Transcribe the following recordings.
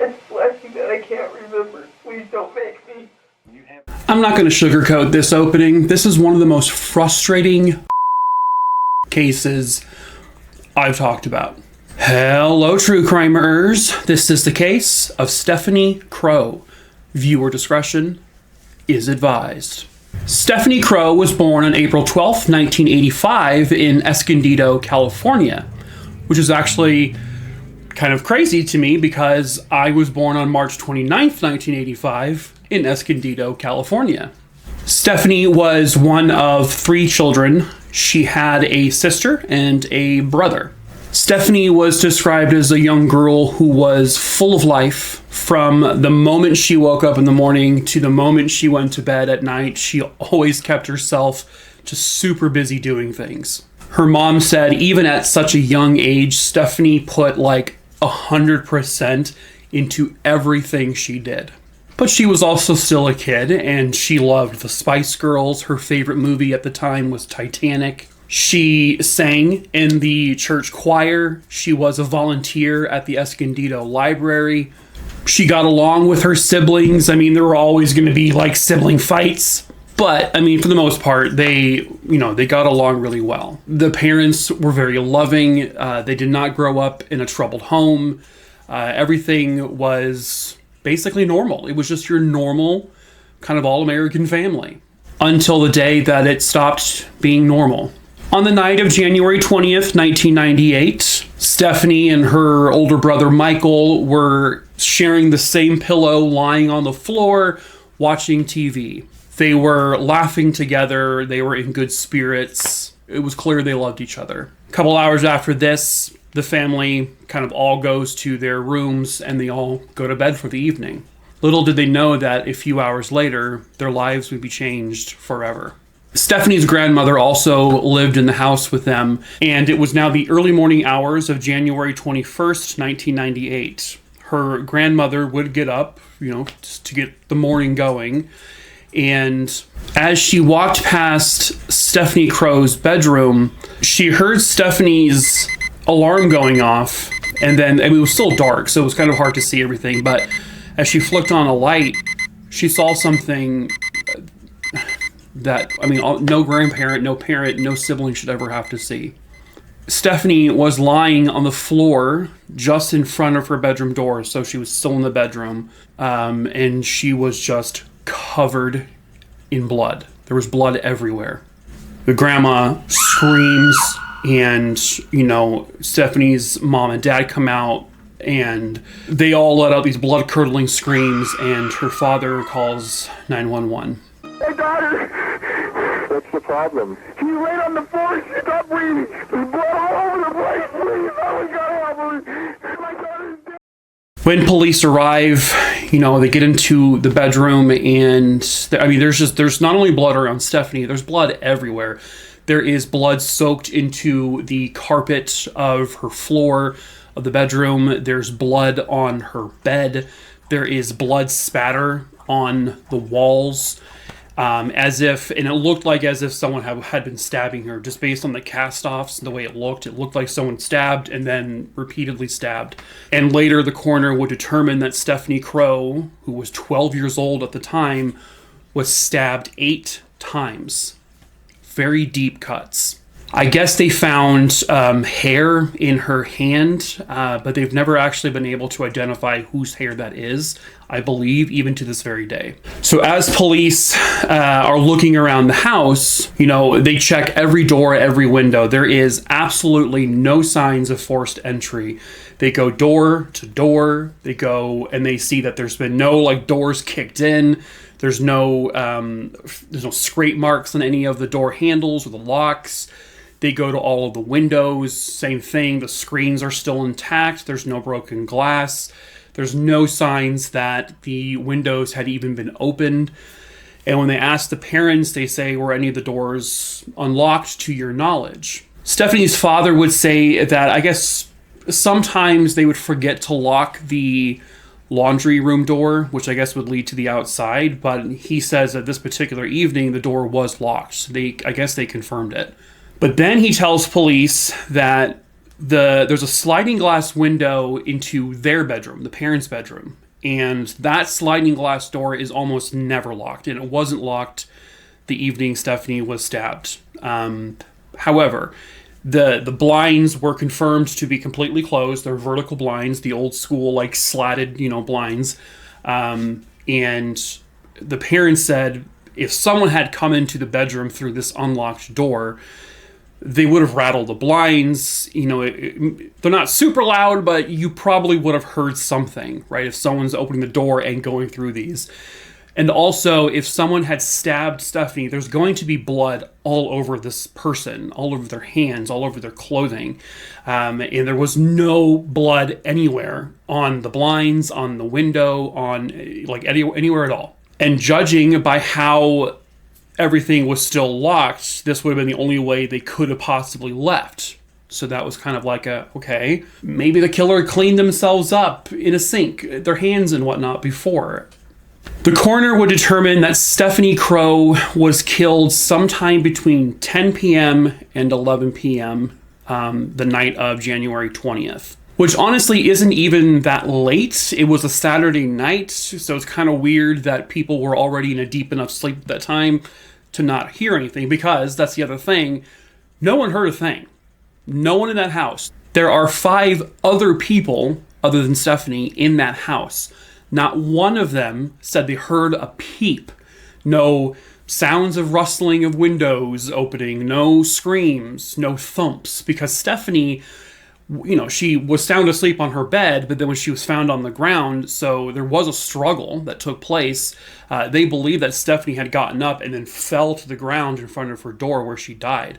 It's blessing that I can't remember. Please don't make me. I'm not going to sugarcoat this opening. This is one of the most frustrating cases I've talked about. Hello, true crimerers. This is the case of Stephanie Crowe. Viewer discretion is advised. Stephanie Crowe was born on April 12th, 1985 in Escondido, California, which is actually kind of crazy to me because I was born on March 29th, 1985 in Escondido, California. Stephanie was one of 3 children. She had a sister and a brother. Stephanie was described as a young girl who was full of life. From the moment she woke up in the morning to the moment she went to bed at night, she always kept herself just super busy doing things. Her mom said even at such a young age, Stephanie put like 100% into everything she did. But she was also still a kid, and she loved the Spice Girls. Her favorite movie at the time was Titanic. She sang in the church choir. She was a volunteer at the Escondido Library. She got along with her siblings. I mean, there were always going to be like sibling fights. But, I mean, for the most part, they got along really well. The parents were very loving. They did not grow up in a troubled home. Everything was basically normal. It was just your normal kind of all-American family until the day that it stopped being normal. On the night of January 20th, 1998, Stephanie and her older brother Michael were sharing the same pillow, lying on the floor, watching TV. They were laughing together. They were in good spirits. It was clear they loved each other. A couple hours after this, the family kind of all goes to their rooms and they all go to bed for the evening. Little did they know that a few hours later, their lives would be changed forever. Stephanie's grandmother also lived in the house with them, and it was now the early morning hours of January 21st, 1998. Her grandmother would get up, just to get the morning going, and as she walked past Stephanie Crowe's bedroom, she heard Stephanie's alarm going off, and then it was still dark, so it was kind of hard to see everything, but as she flicked on a light, she saw something that, no grandparent, no parent, no sibling should ever have to see. Stephanie was lying on the floor just in front of her bedroom door, so she was still in the bedroom, and she was just covered in blood. There was blood everywhere. The grandma screams, and, Stephanie's mom and dad come out, and they all let out these blood-curdling screams, and her father calls 911. My daughter! What's the problem? She's right on the floor. She's not breathing. There's blood all over the place. Please, oh my God, my daughter's dead. When police arrive, they get into the bedroom, and there's not only blood around Stephanie, there's blood everywhere. There is blood soaked into the carpet of her floor of the bedroom. There's blood on her bed. There is blood spatter on the walls. And it looked like as if someone had been stabbing her, just based on the cast-offs and the way it looked like someone stabbed and then repeatedly stabbed. And later the coroner would determine that Stephanie Crowe, who was 12 years old at the time, was stabbed 8 times. Very deep cuts. I guess they found hair in her hand, but they've never actually been able to identify whose hair that is, I believe, even to this very day. So as police are looking around the house, they check every door, every window. There is absolutely no signs of forced entry. They go door to door. They go and they see that there's been no doors kicked in. There's no scrape marks on any of the door handles or the locks. They go to all of the windows, same thing. The screens are still intact. There's no broken glass. There's no signs that the windows had even been opened. And when they ask the parents, they say, were any of the doors unlocked to your knowledge? Stephanie's father would say that, I guess, sometimes they would forget to lock the laundry room door, which I guess would lead to the outside. But he says that this particular evening, the door was locked. I guess they confirmed it. But then he tells police that There's a sliding glass window into their bedroom, the parents' bedroom, and that sliding glass door is almost never locked, and it wasn't locked the evening Stephanie was stabbed. However, the blinds were confirmed to be completely closed. They're vertical blinds, the old school, like slatted, blinds. And the parents said if someone had come into the bedroom through this unlocked door, they would have rattled the blinds. They're not super loud, but you probably would have heard something, right? If someone's opening the door and going through these. And also, if someone had stabbed Stephanie, there's going to be blood all over this person, all over their hands, all over their clothing. And there was no blood anywhere on the blinds, on the window, on anywhere at all. And judging by how everything was still locked, this would have been the only way they could have possibly left. So that was kind of like okay, maybe the killer cleaned themselves up in a sink, their hands and whatnot before. The coroner would determine that Stephanie Crowe was killed sometime between 10 p.m. and 11 p.m. The night of January 20th. Which honestly isn't even that late. It was a Saturday night, so it's kind of weird that people were already in a deep enough sleep at that time to not hear anything, because that's the other thing. No one heard a thing. No one in that house. There are 5 other people other than Stephanie in that house. Not one of them said they heard a peep. No sounds of rustling of windows opening, no screams, no thumps, because Stephanie, she was sound asleep on her bed, but then when she was found on the ground, so there was a struggle that took place. They believe that Stephanie had gotten up and then fell to the ground in front of her door where she died.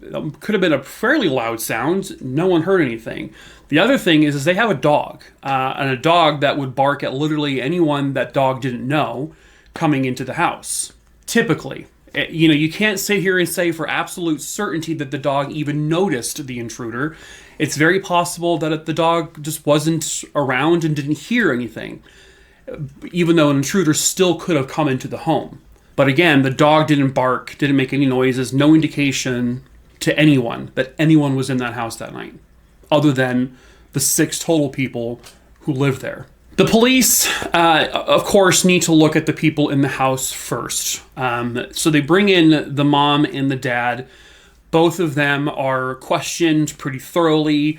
It could have been a fairly loud sound. No one heard anything. The other thing is they have a dog, and a dog that would bark at literally anyone that dog didn't know coming into the house. Typically. You can't sit here and say for absolute certainty that the dog even noticed the intruder. It's very possible that the dog just wasn't around and didn't hear anything, even though an intruder still could have come into the home. But again, the dog didn't bark, didn't make any noises, no indication to anyone that anyone was in that house that night, other than the 6 total people who lived there. The police, of course, need to look at the people in the house first. So they bring in the mom and the dad. Both of them are questioned pretty thoroughly.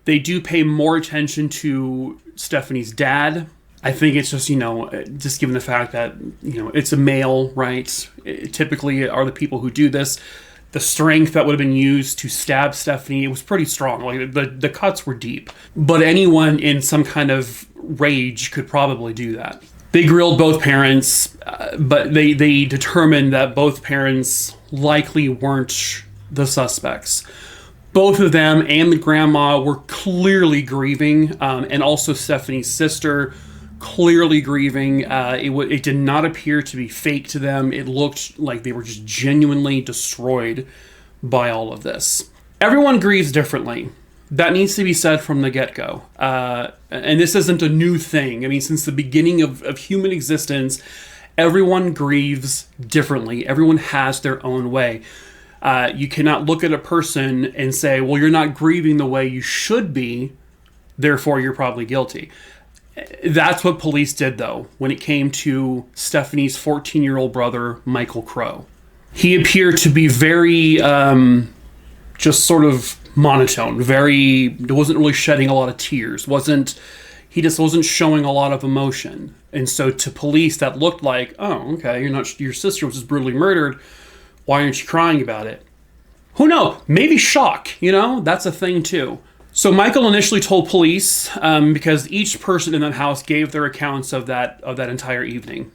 They do pay more attention to Stephanie's dad. I think it's just, just given the fact that, it's a male, right? It typically are the people who do this. The strength that would have been used to stab Stephanie, it was pretty strong. Like the cuts were deep. But anyone in some kind of rage could probably do that. They grilled both parents, but they determined that both parents likely weren't the suspects. Both of them and the grandma were clearly grieving, and also Stephanie's sister clearly grieving. It did not appear to be fake to them. It looked like they were just genuinely destroyed by all of this. Everyone grieves differently. That needs to be said from the get-go. And this isn't a new thing. I mean, since the beginning of human existence, everyone grieves differently. Everyone has their own way. You cannot look at a person and say, well, you're not grieving the way you should be, therefore you're probably guilty. That's what police did, though, when it came to Stephanie's 14-year-old brother, Michael Crowe. He appeared to be very, just sort of monotone, wasn't really shedding a lot of tears, he just wasn't showing a lot of emotion. And so to police, that looked like, oh, okay, your sister was just brutally murdered, why aren't you crying about it? Who knows? Maybe shock, that's a thing too. So Michael initially told police, because each person in that house gave their accounts of that entire evening.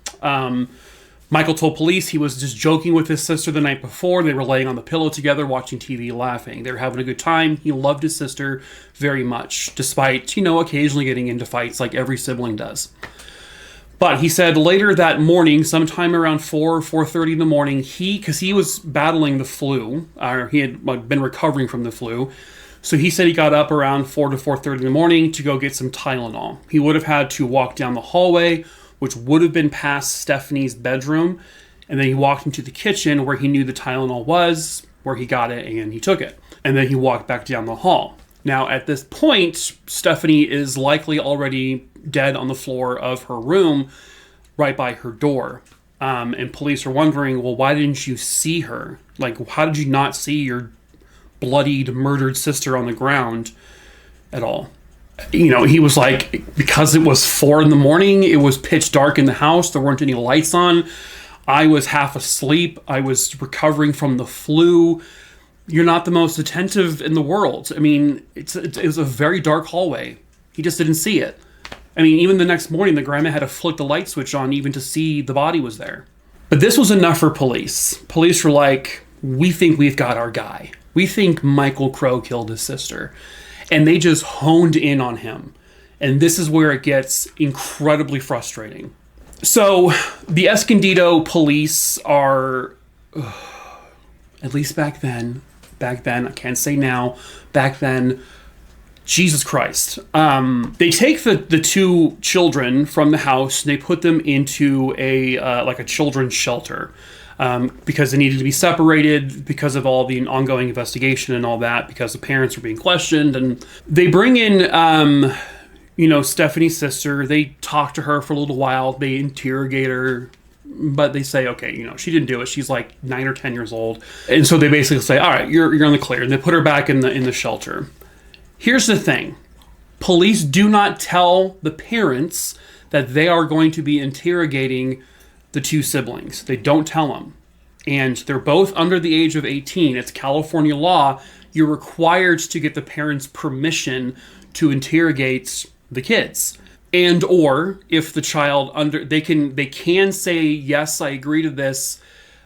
Michael told police he was just joking with his sister the night before. They were laying on the pillow together, watching TV, laughing. They were having a good time. He loved his sister very much, despite, occasionally getting into fights like every sibling does. But he said later that morning, sometime around 4:30 in the morning, because he was battling the flu, or he had been recovering from the flu, so he said he got up around 4 to 4:30 in the morning to go get some Tylenol. He would have had to walk down the hallway, which would have been past Stephanie's bedroom, and then he walked into the kitchen where he knew the Tylenol was, where he got it, and he took it. And then he walked back down the hall. Now, at this point, Stephanie is likely already dead on the floor of her room right by her door. And police are wondering, well, why didn't you see her? Like, how did you not see your bloodied, murdered sister on the ground at all? You know, he was like, because it was 4 a.m, it was pitch dark in the house, there weren't any lights on, I was half asleep, I was recovering from the flu. You're not the most attentive in the world. I mean, it was a very dark hallway. He just didn't see it. I mean, even the next morning, the grandma had to flick the light switch on even to see the body was there. But this was enough for police. Police were like, we think we've got our guy. We think Michael Crowe killed his sister. And they just honed in on him. And this is where it gets incredibly frustrating. So the Escondido police are, at least back then, I can't say now, back then, Jesus Christ. They take the 2 children from the house and they put them into a children's shelter. Because they needed to be separated because of all the ongoing investigation and all that, because the parents were being questioned. And they bring in, Stephanie's sister. They talk to her for a little while. They interrogate her, but they say, okay, she didn't do it. She's like 9 or 10 years old. And so they basically say, all right, you're on the clear. And they put her back in the shelter. Here's the thing. Police do not tell the parents that they are going to be interrogating the 2 siblings. They don't tell them. And they're both under the age of 18. It's California law. You're required to get the parents' permission to interrogate the kids. And or if the child they can say, yes, I agree to this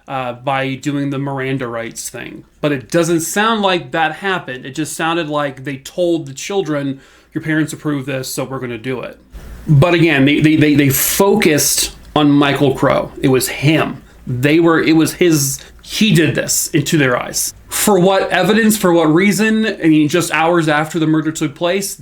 by doing the Miranda rights thing. But it doesn't sound like that happened. It just sounded like they told the children, your parents approve this, so we're going to do it. But again, they focused on Michael Crowe. It was him. He did this into their eyes. For what evidence, for what reason? I mean, just hours after the murder took place,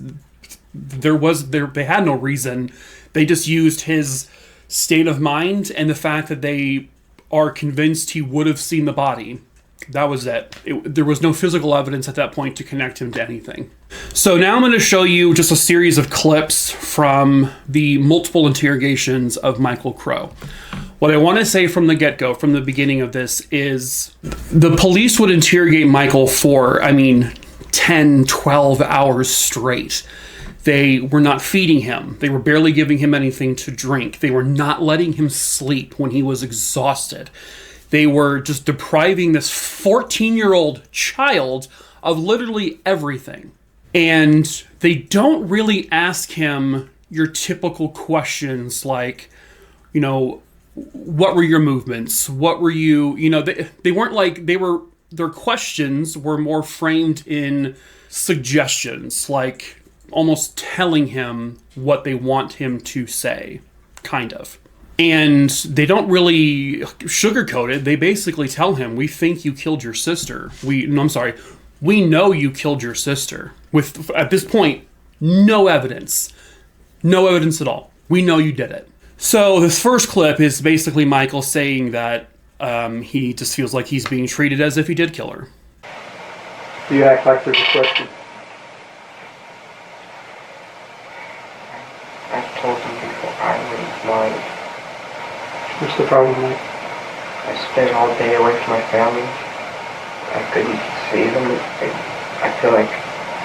they had no reason. They just used his state of mind and the fact that they are convinced he would have seen the body. That was it. There was no physical evidence at that point to connect him to anything. So now I'm going to show you just a series of clips from the multiple interrogations of Michael Crowe. What I want to say from the get-go, from the beginning of this, is the police would interrogate Michael for, 10, 12 hours straight. They were not feeding him. They were barely giving him anything to drink. They were not letting him sleep when he was exhausted. They were just depriving this 14-year-old child of literally everything. And they don't really ask him your typical questions like, what were your movements? What were you, they weren't like, their questions were more framed in suggestions, like almost telling him what they want him to say, kind of. And they don't really sugarcoat it. They basically tell him, we think you killed your sister. We know you killed your sister. With, at this point, no evidence. No evidence at all. We know you did it. So this first clip is basically Michael saying that he just feels like he's being treated as if he did kill her. Do you act like there's a question? I've told some people I wouldn't mind. What's the problem, Mike? I spent all day away from my family. I couldn't see them. I feel like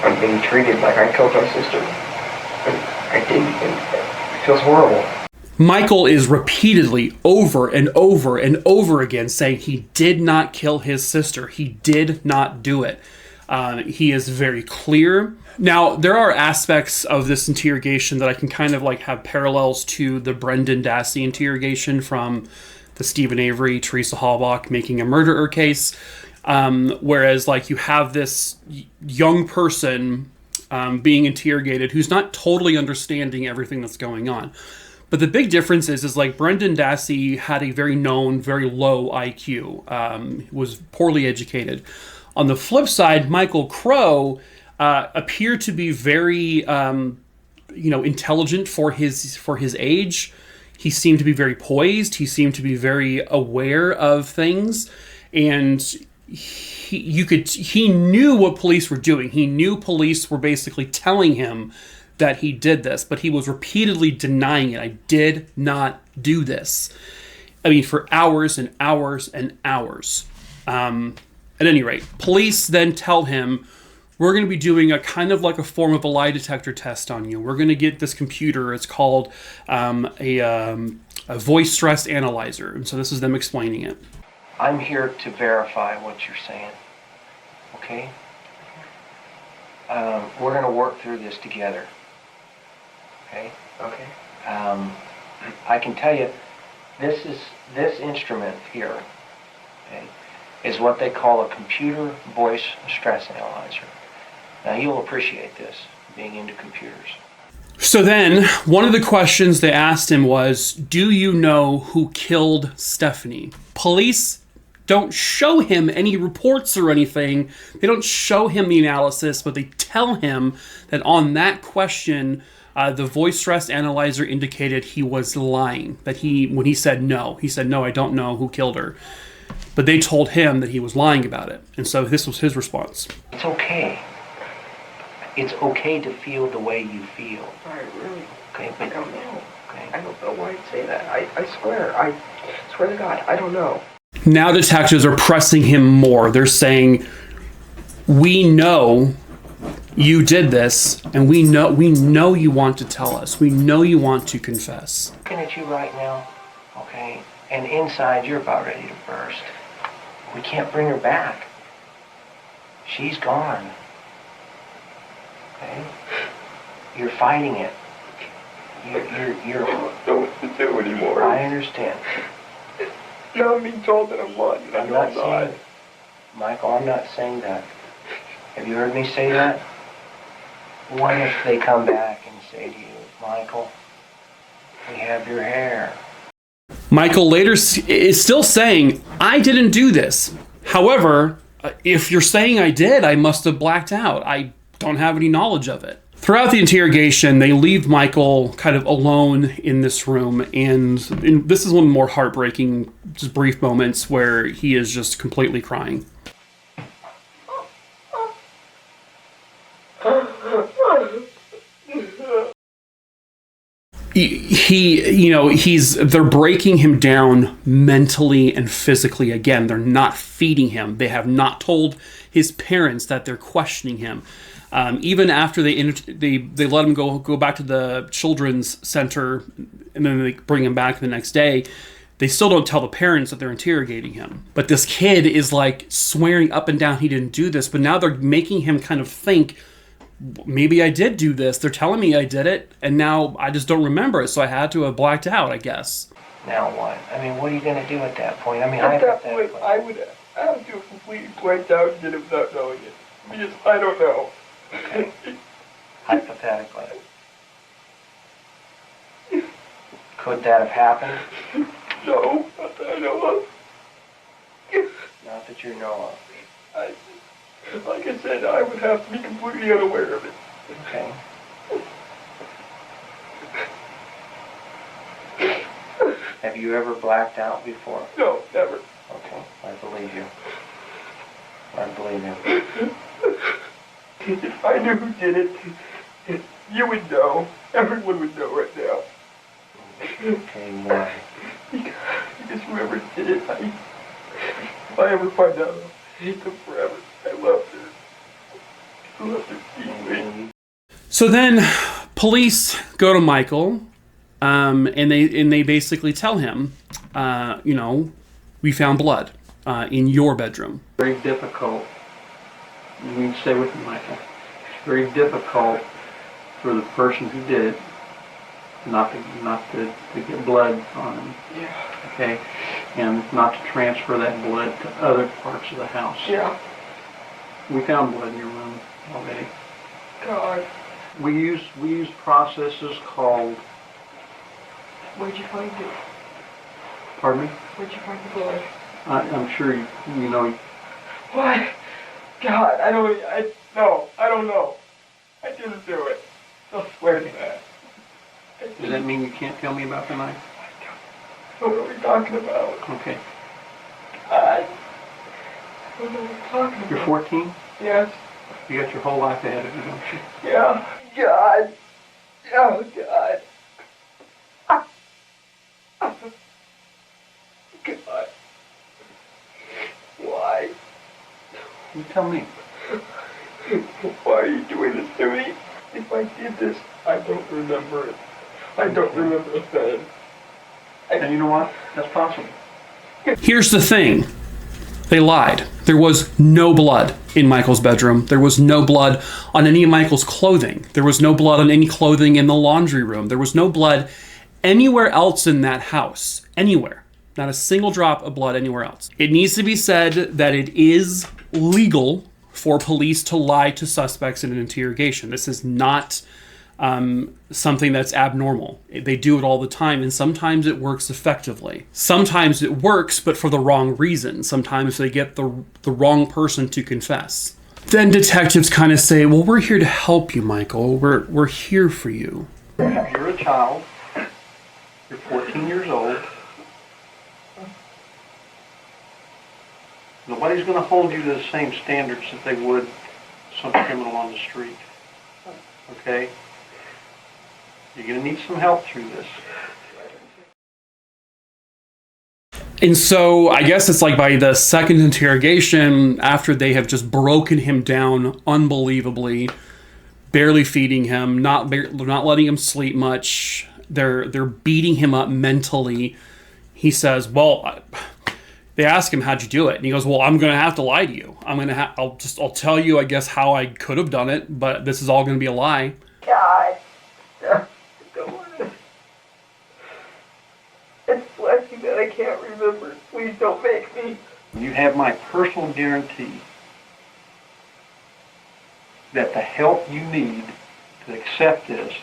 I'm being treated like I killed my sister. And I didn't, and it feels horrible. Michael is repeatedly, over and over and over again, saying he did not kill his sister. He did not do it. He is very clear. Now, there are aspects of this interrogation that I can kind of like have parallels to the Brendan Dassey interrogation from the Stephen Avery, Teresa Halbach Making a Murderer case. Whereas like you have this young person being interrogated who's not totally understanding everything that's going on. But the big difference is like Brendan Dassey had a very known, very low IQ, was poorly educated. On the flip side, Michael Crowe appeared to be very, intelligent for his age. He seemed to be very poised. He seemed to be very aware of things. And he knew what police were doing. He knew police were basically telling him that he did this, but he was repeatedly denying it. I did not do this. I mean, for hours and hours and hours. At any rate, police then tell him, we're going to be doing a kind of like a form of a lie detector test on you. We're going to get this computer. It's called a voice stress analyzer. And so this is them explaining it. I'm here to verify what you're saying. Okay? We're going to work through this together. Okay? Okay. I can tell you, this instrument here, okay, is what they call a computer voice stress analyzer. Now you'll appreciate this, being into computers. So then, one of the questions they asked him was, do you know who killed Stephanie? Police don't show him any reports or anything. They don't show him the analysis, but they tell him that on that question, the voice stress analyzer indicated he was lying. That when he said no, I don't know who killed her. But they told him that he was lying about it. And so this was his response. It's okay. It's okay to feel the way you feel. I really, Okay, I don't know. Okay. I don't know why I'd say that. I swear to God, I don't know. Now detectives are pressing him more. They're saying, we know you did this, and we know you want to tell us. We know you want to confess. Looking at you right now, okay, and inside you're about ready to burst. We can't bring her back. She's gone. Okay? You're fighting it. You're I don't know what to do anymore. I understand. Now I'm being told that I'm lying, and I I'm know not I'm not. saying, Michael, I'm not saying that. Have you heard me say that? What if they come back and say to you, Michael, we have your hair? Michael later is still saying, I didn't do this. However, if you're saying I did, I must have blacked out. I don't have any knowledge of it. Throughout the interrogation, they leave Michael kind of alone in this room, and this is one of the more heartbreaking, just brief moments where he is just completely crying. They're breaking him down mentally and physically again. They're not feeding him. They have not told his parents that they're questioning him. Even after they let him go back to the children's center, and then they bring him back the next day, they still don't tell the parents that they're interrogating him. But this kid is like swearing up and down he didn't do this, but now they're making him kind of think, maybe I did do this. They're telling me I did it, and now I just don't remember it, so I had to have blacked out, I guess. Now what? I mean, what are you going to do at that point? I mean, At that point, hypothetically. I would have to have completely blanked out and did it without knowing it. Because I don't know. Okay. Hypothetically. Could that have happened? No, not that I know of. Not that you know of. Like I said, I would have to be completely unaware of it. Okay. Have you ever blacked out before? No, never. Okay, I believe you. I believe you. If I knew who did it, you would know. Everyone would know right now. Okay, why? Because whoever did it, if I ever find out, I'll hate them forever. I loved her. I loved her deeply. So then, police go to Michael, and they basically tell him, we found blood in your bedroom. Very difficult. You need to stay with me, Michael. It's very difficult for the person who did it not to get blood on him. Yeah. Okay? And not to transfer that blood to other parts of the house. Yeah. We found blood in your room already. God. We use processes called. Where'd you find it? Pardon me? Where'd you find the blood? I'm sure you know. What? God, I don't know. I didn't do it. I'll swear to that. Does that mean you can't tell me about the knife? What are we talking about? Okay. God. What are you talking about? You're 14? Yes. You got your whole life ahead of you, don't you? Yeah. God. Oh, God. God. Why? You tell me. Why are you doing this to me? If I did this, I don't remember it. I don't remember a thing. And you know what? That's possible. Here's the thing. They lied. There was no blood in Michael's bedroom. There was no blood on any of Michael's clothing. There was no blood on any clothing in the laundry room. There was no blood anywhere else in that house. Anywhere. Not a single drop of blood anywhere else. It needs to be said that it is legal for police to lie to suspects in an interrogation. This is not something that's abnormal. They do it all the time, and sometimes it works effectively. Sometimes it works, but for the wrong reason. Sometimes they get the wrong person to confess. Then detectives kind of say, well, we're here to help you, Michael. We're here for you. You're a child. You're 14 years old. Nobody's going to hold you to the same standards that they would some criminal on the street. Okay? You're going to need some help through this. And so I guess it's like by the second interrogation, after they have just broken him down unbelievably, barely feeding him, not letting him sleep much, they're beating him up mentally. He says, well, they ask him, how'd you do it? And he goes, well, I'm going to have to lie to you. I'll tell you, I guess, how I could have done it, but this is all going to be a lie. God. Don't want to. It's blessing that I can't remember. Please don't make me. You have my personal guarantee that the help you need to accept this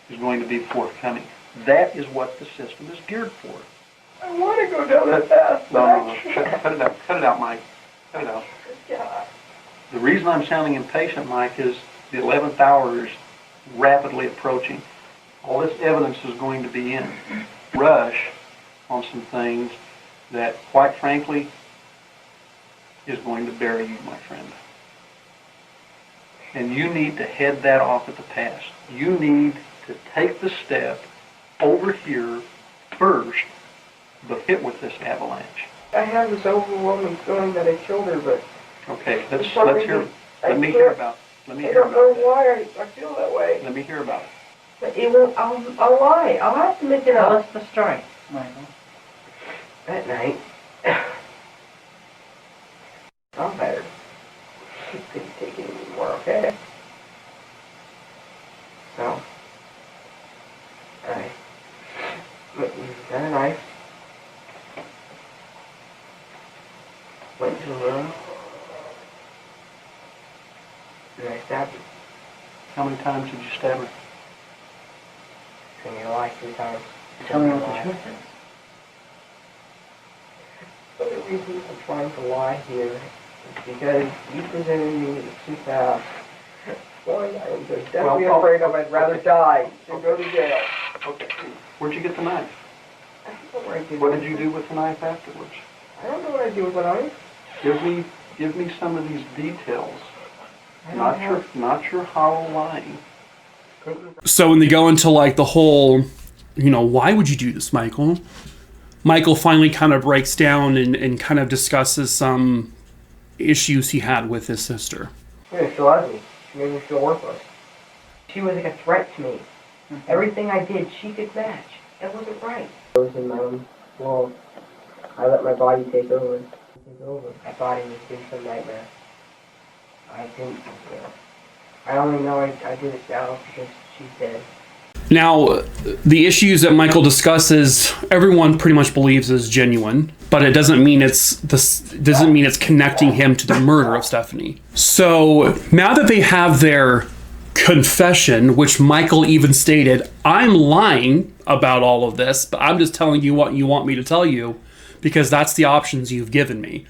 is going to be forthcoming. That is what the system is geared for. I want to go down that path. No. Cut it out. Cut it out, Mike. Cut it out. God. The reason I'm sounding impatient, Mike, is the 11th hour is rapidly approaching. All this evidence is going to be in. Rush on some things that, quite frankly, is going to bury you, my friend. And you need to head that off at the pass. You need to take the step over here first, but hit with this avalanche. I have this overwhelming feeling that I killed her, but Okay, For let's some hear. reason, Let me hear about. Let me I hear don't know about. why I feel that way. Let me hear about it. But it won't, I'll lie. I'll have to make it Tell up. us the story, Michael. That night, I'm better. She couldn't take it anymore, okay? So, I got a knife, went to the room, and I stabbed her. How many times did you stab her? Send me a lie 3 times. Tell me what the truth is. The only reason I'm trying to lie here is because you presented me as too fast. One, I was definitely afraid of. I'd rather die than go to jail. Okay. Where'd you get the knife? I don't know what I did. What did you do with the knife afterwards? I don't know what I did with the knife. Give me some of these details. I don't know. Not your hollow lying. So when they go into like the whole, why would you do this, Michael? Michael finally kind of breaks down and kind of discusses some issues he had with his sister. Yeah, she loved me. She made me feel worthless. She was like a threat to me. Everything I did, she could match. That wasn't right. I was in my own world. I let my body take over. My body was doing some nightmare. I didn't, I only know I did it now because she's dead. Now, the issues that Michael discusses, everyone pretty much believes is genuine, but it doesn't mean it's connecting him to the murder of Stephanie. So now that they have their confession, which Michael even stated, I'm lying about all of this, but I'm just telling you what you want me to tell you because that's the options you've given me.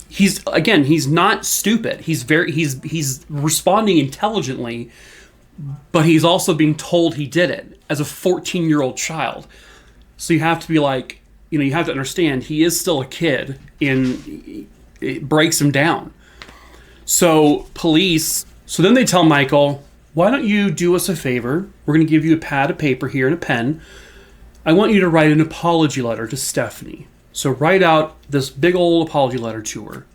He's not stupid. He's responding intelligently, but he's also being told he did it as a 14-year-old child. So you have to be like, you have to understand, he is still a kid, and it breaks him down. So then they tell Michael, why don't you do us a favor? We're going to give you a pad of paper here and a pen. I want you to write an apology letter to Stephanie. So write out this big old apology letter to her.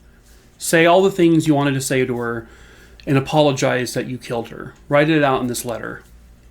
Say all the things you wanted to say to her and apologize that you killed her. Write it out in this letter.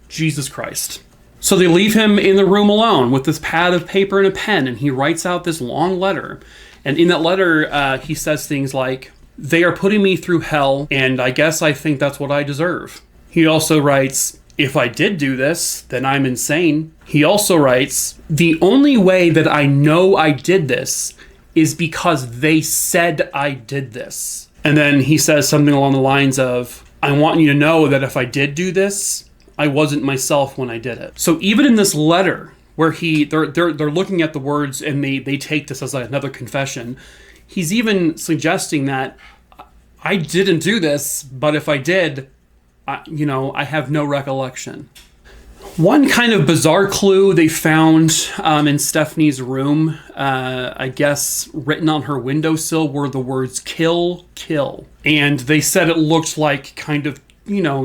Jesus Christ. So they leave him in the room alone with this pad of paper and a pen, and he writes out this long letter. And in that letter, he says things like, they are putting me through hell, and I guess I think that's what I deserve. He also writes, if I did do this, then I'm insane. He also writes, the only way that I know I did this is because they said I did this. And then he says something along the lines of, I want you to know that if I did do this, I wasn't myself when I did it. So even in this letter, where they're looking at the words and they take this as another confession, he's even suggesting that I didn't do this, but if I did, I have no recollection. One kind of bizarre clue they found in Stephanie's room, I guess written on her windowsill, were the words kill, kill. And they said it looked like kind of,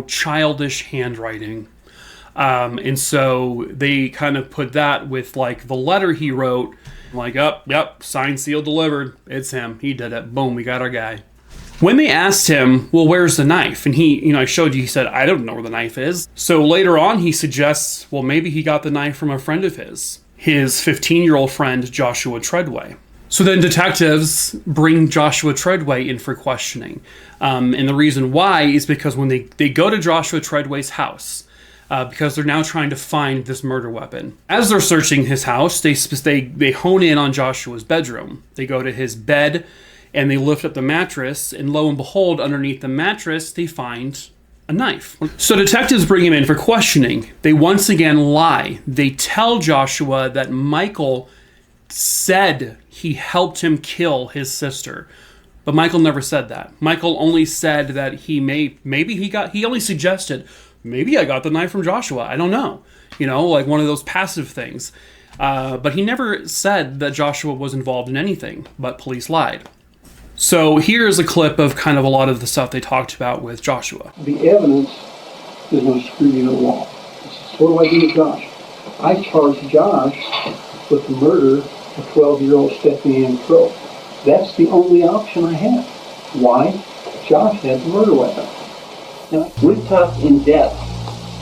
childish handwriting. And so they kind of put that with like the letter he wrote, like, yep, signed, sealed, delivered. It's him. He did it. Boom, we got our guy. When they asked him, well, where's the knife? And he, I showed you, he said, I don't know where the knife is. So later on, he suggests, well, maybe he got the knife from a friend of his 15-year-old friend, Joshua Treadway. So then detectives bring Joshua Treadway in for questioning. And the reason why is because when they go to Joshua Treadway's house, because they're now trying to find this murder weapon. As they're searching his house, they hone in on Joshua's bedroom. They go to his bed and they lift up the mattress, and lo and behold, underneath the mattress, they find a knife. So detectives bring him in for questioning. They once again lie. They tell Joshua that Michael said he helped him kill his sister. But Michael never said that. Michael only said that he only suggested, maybe I got the knife from Joshua. I don't know. Like one of those passive things. But he never said that Joshua was involved in anything, but police lied. So here's a clip of kind of a lot of the stuff they talked about with Joshua. The evidence is going to screw you to the wall. What do I do with Josh? I charged Josh with the murder of 12-year-old Stephanie Crowe. That's the only option I have. Why? Josh had the murder weapon. Now, we've talked in depth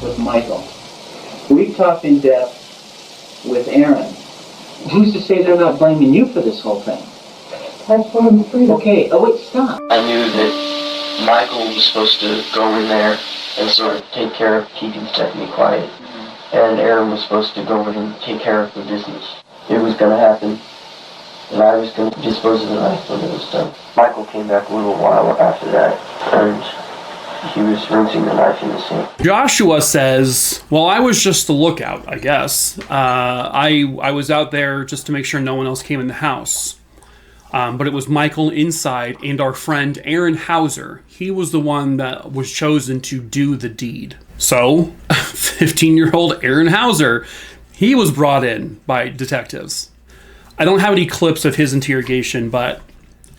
with Michael. We've talked in depth with Aaron. Who's to say they're not blaming you for this whole thing? That's what I'm afraid of. Okay, wait, stop. I knew that Michael was supposed to go in there and sort of take care of keeping Stephanie quiet. And Aaron was supposed to go in and take care of the business. It was going to happen, and I was going to dispose of the knife when it was done. Michael came back a little while after that, and he was rinsing the knife in the sink. Joshua says, well, I was just the lookout, I guess. I was out there just to make sure no one else came in the house. But it was Michael inside, and our friend Aaron Hauser. He was the one that was chosen to do the deed. So, 15-year-old Aaron Hauser, he was brought in by detectives. I don't have any clips of his interrogation, but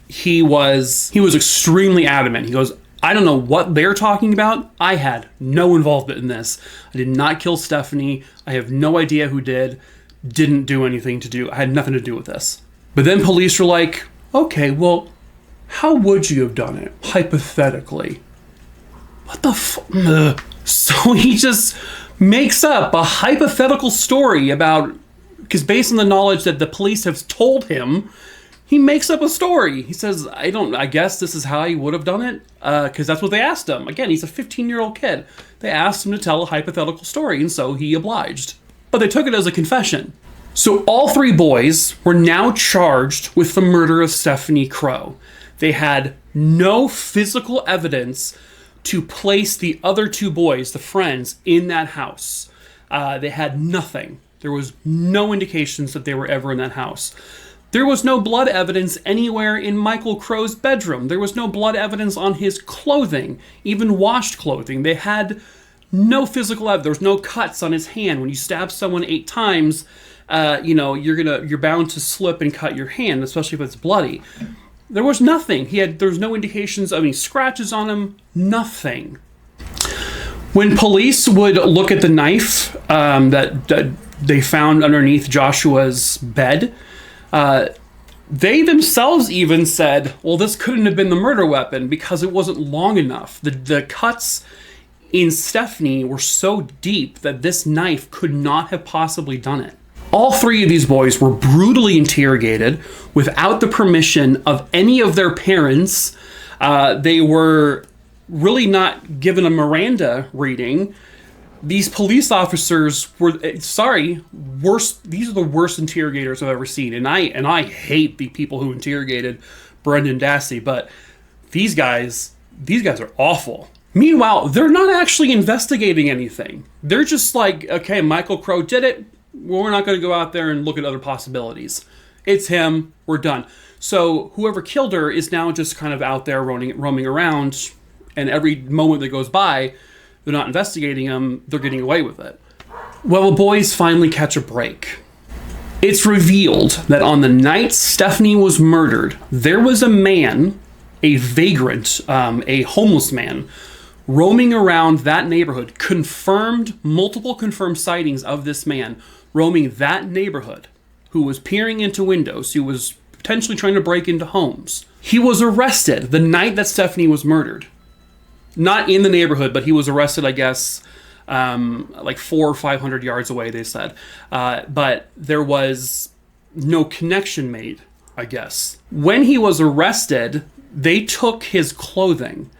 he was extremely adamant. He goes, I don't know what they're talking about. I had no involvement in this. I did not kill Stephanie. I have no idea who did. Didn't do anything to do. I had nothing to do with this. But then police were like, okay, well, how would you have done it, hypothetically? What the So he just makes up a hypothetical story about, because based on the knowledge that the police have told him, he makes up a story. He says, I guess this is how he would have done it, because that's what they asked him. Again, he's a 15-year-old kid. They asked him to tell a hypothetical story, and so he obliged. But they took it as a confession. So all three boys were now charged with the murder of Stephanie Crowe. They had no physical evidence to place the other two boys, the friends, in that house. They had nothing. There was no indications that they were ever in that house. There was no blood evidence anywhere in Michael Crowe's bedroom. There was no blood evidence on his clothing, even washed clothing. They had no physical evidence. There was no cuts on his hand. When you stab someone 8 times, you're bound to slip and cut your hand, especially if it's bloody. There was nothing. There was no indications of any scratches on him. Nothing. When police would look at the knife that they found underneath Joshua's bed, they themselves even said, well, this couldn't have been the murder weapon because it wasn't long enough. The cuts in Stephanie were so deep that this knife could not have possibly done it. All three of these boys were brutally interrogated without the permission of any of their parents. They were really not given a Miranda reading. These police officers were, worst. These are the worst interrogators I've ever seen. And I hate the people who interrogated Brendan Dassey, but these guys are awful. Meanwhile, they're not actually investigating anything. They're just like, okay, Michael Crowe did it. We're not going to go out there and look at other possibilities. It's him. We're done. So whoever killed her is now just kind of out there roaming around, and every moment that goes by, they're not investigating him. They're getting away with it. Well, the boys finally catch a break. It's revealed that on the night Stephanie was murdered, there was a man, a vagrant, a homeless man, roaming around that neighborhood. Multiple confirmed sightings of this man roaming that neighborhood, who was peering into windows, who was potentially trying to break into homes. He was arrested the night that Stephanie was murdered. Not in the neighborhood, but he was arrested, I guess, like 400 or 500 yards away, they said. But there was no connection made, I guess. When he was arrested, they took his clothing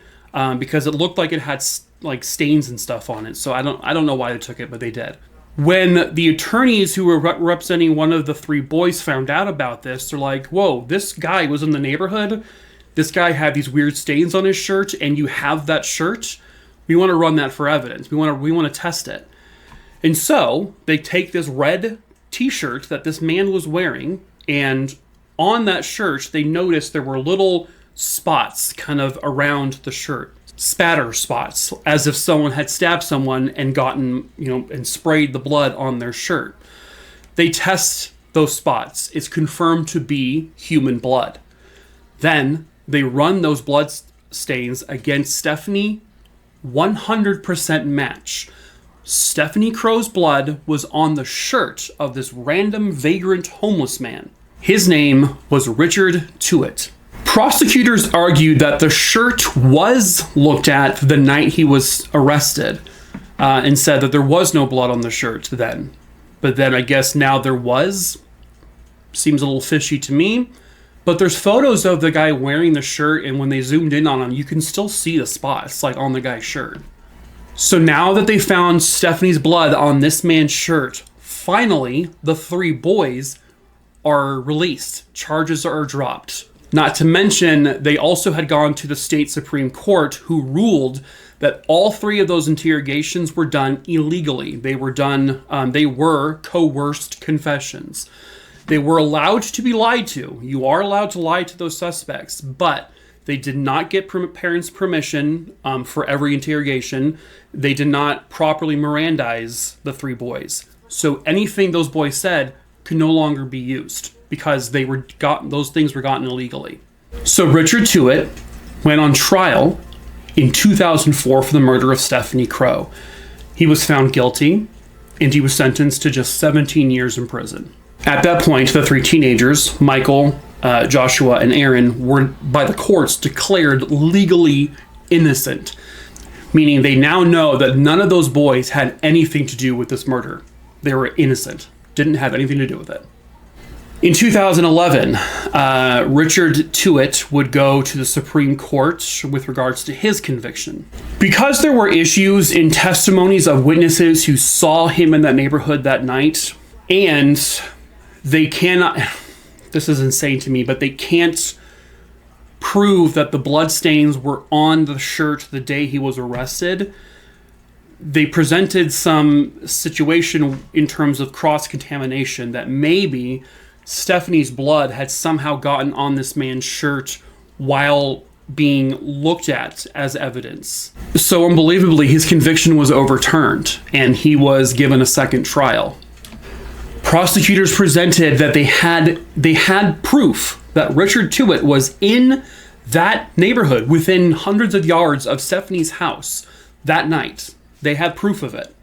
because it looked like it had like stains and stuff on it. So I don't know why they took it, but they did. When the attorneys who were representing one of the three boys found out about this, they're like, whoa, this guy was in the neighborhood. This guy had these weird stains on his shirt, and you have that shirt. We want to run that for evidence. We want to test it. And so they take this red t-shirt that this man was wearing, and on that shirt, they noticed there were little spots kind of around the shirt. Spatter spots, as if someone had stabbed someone and gotten, and sprayed the blood on their shirt. They test those spots. It's confirmed to be human blood. Then they run those blood stains against Stephanie. 100% match. Stephanie Crowe's blood was on the shirt of this random vagrant homeless man. His name was Richard Tuitt. Prosecutors argued that the shirt was looked at the night he was arrested and said that there was no blood on the shirt then. But then I guess now there was. Seems a little fishy to me. But there's photos of the guy wearing the shirt, and when they zoomed in on him, you can still see the spots, like on the guy's shirt. So now that they found Stephanie's blood on this man's shirt, finally, the three boys are released. Charges are dropped. Not to mention, they also had gone to the state Supreme Court, who ruled that all three of those interrogations were done illegally. They were coerced confessions. They were allowed to be lied to. You are allowed to lie to those suspects, but they did not get parents' permission for every interrogation. They did not properly Mirandize the three boys. So anything those boys said could no longer be used because those things were gotten illegally. So Richard Tuitt went on trial in 2004 for the murder of Stephanie Crowe. He was found guilty, and he was sentenced to just 17 years in prison. At that point, the three teenagers, Michael, Joshua, and Aaron, were by the courts declared legally innocent, meaning they now know that none of those boys had anything to do with this murder. They were innocent, didn't have anything to do with it. In 2011, Richard Tuitt would go to the Supreme Court with regards to his conviction. Because there were issues in testimonies of witnesses who saw him in that neighborhood that night, and they cannot, this is insane to me, but they can't prove that the bloodstains were on the shirt the day he was arrested. They presented some situation in terms of cross-contamination that maybe Stephanie's blood had somehow gotten on this man's shirt while being looked at as evidence. So unbelievably, his conviction was overturned and he was given a second trial. Prosecutors presented that they had proof that Richard Tuitt was in that neighborhood within hundreds of yards of Stephanie's house that night. They had proof of it.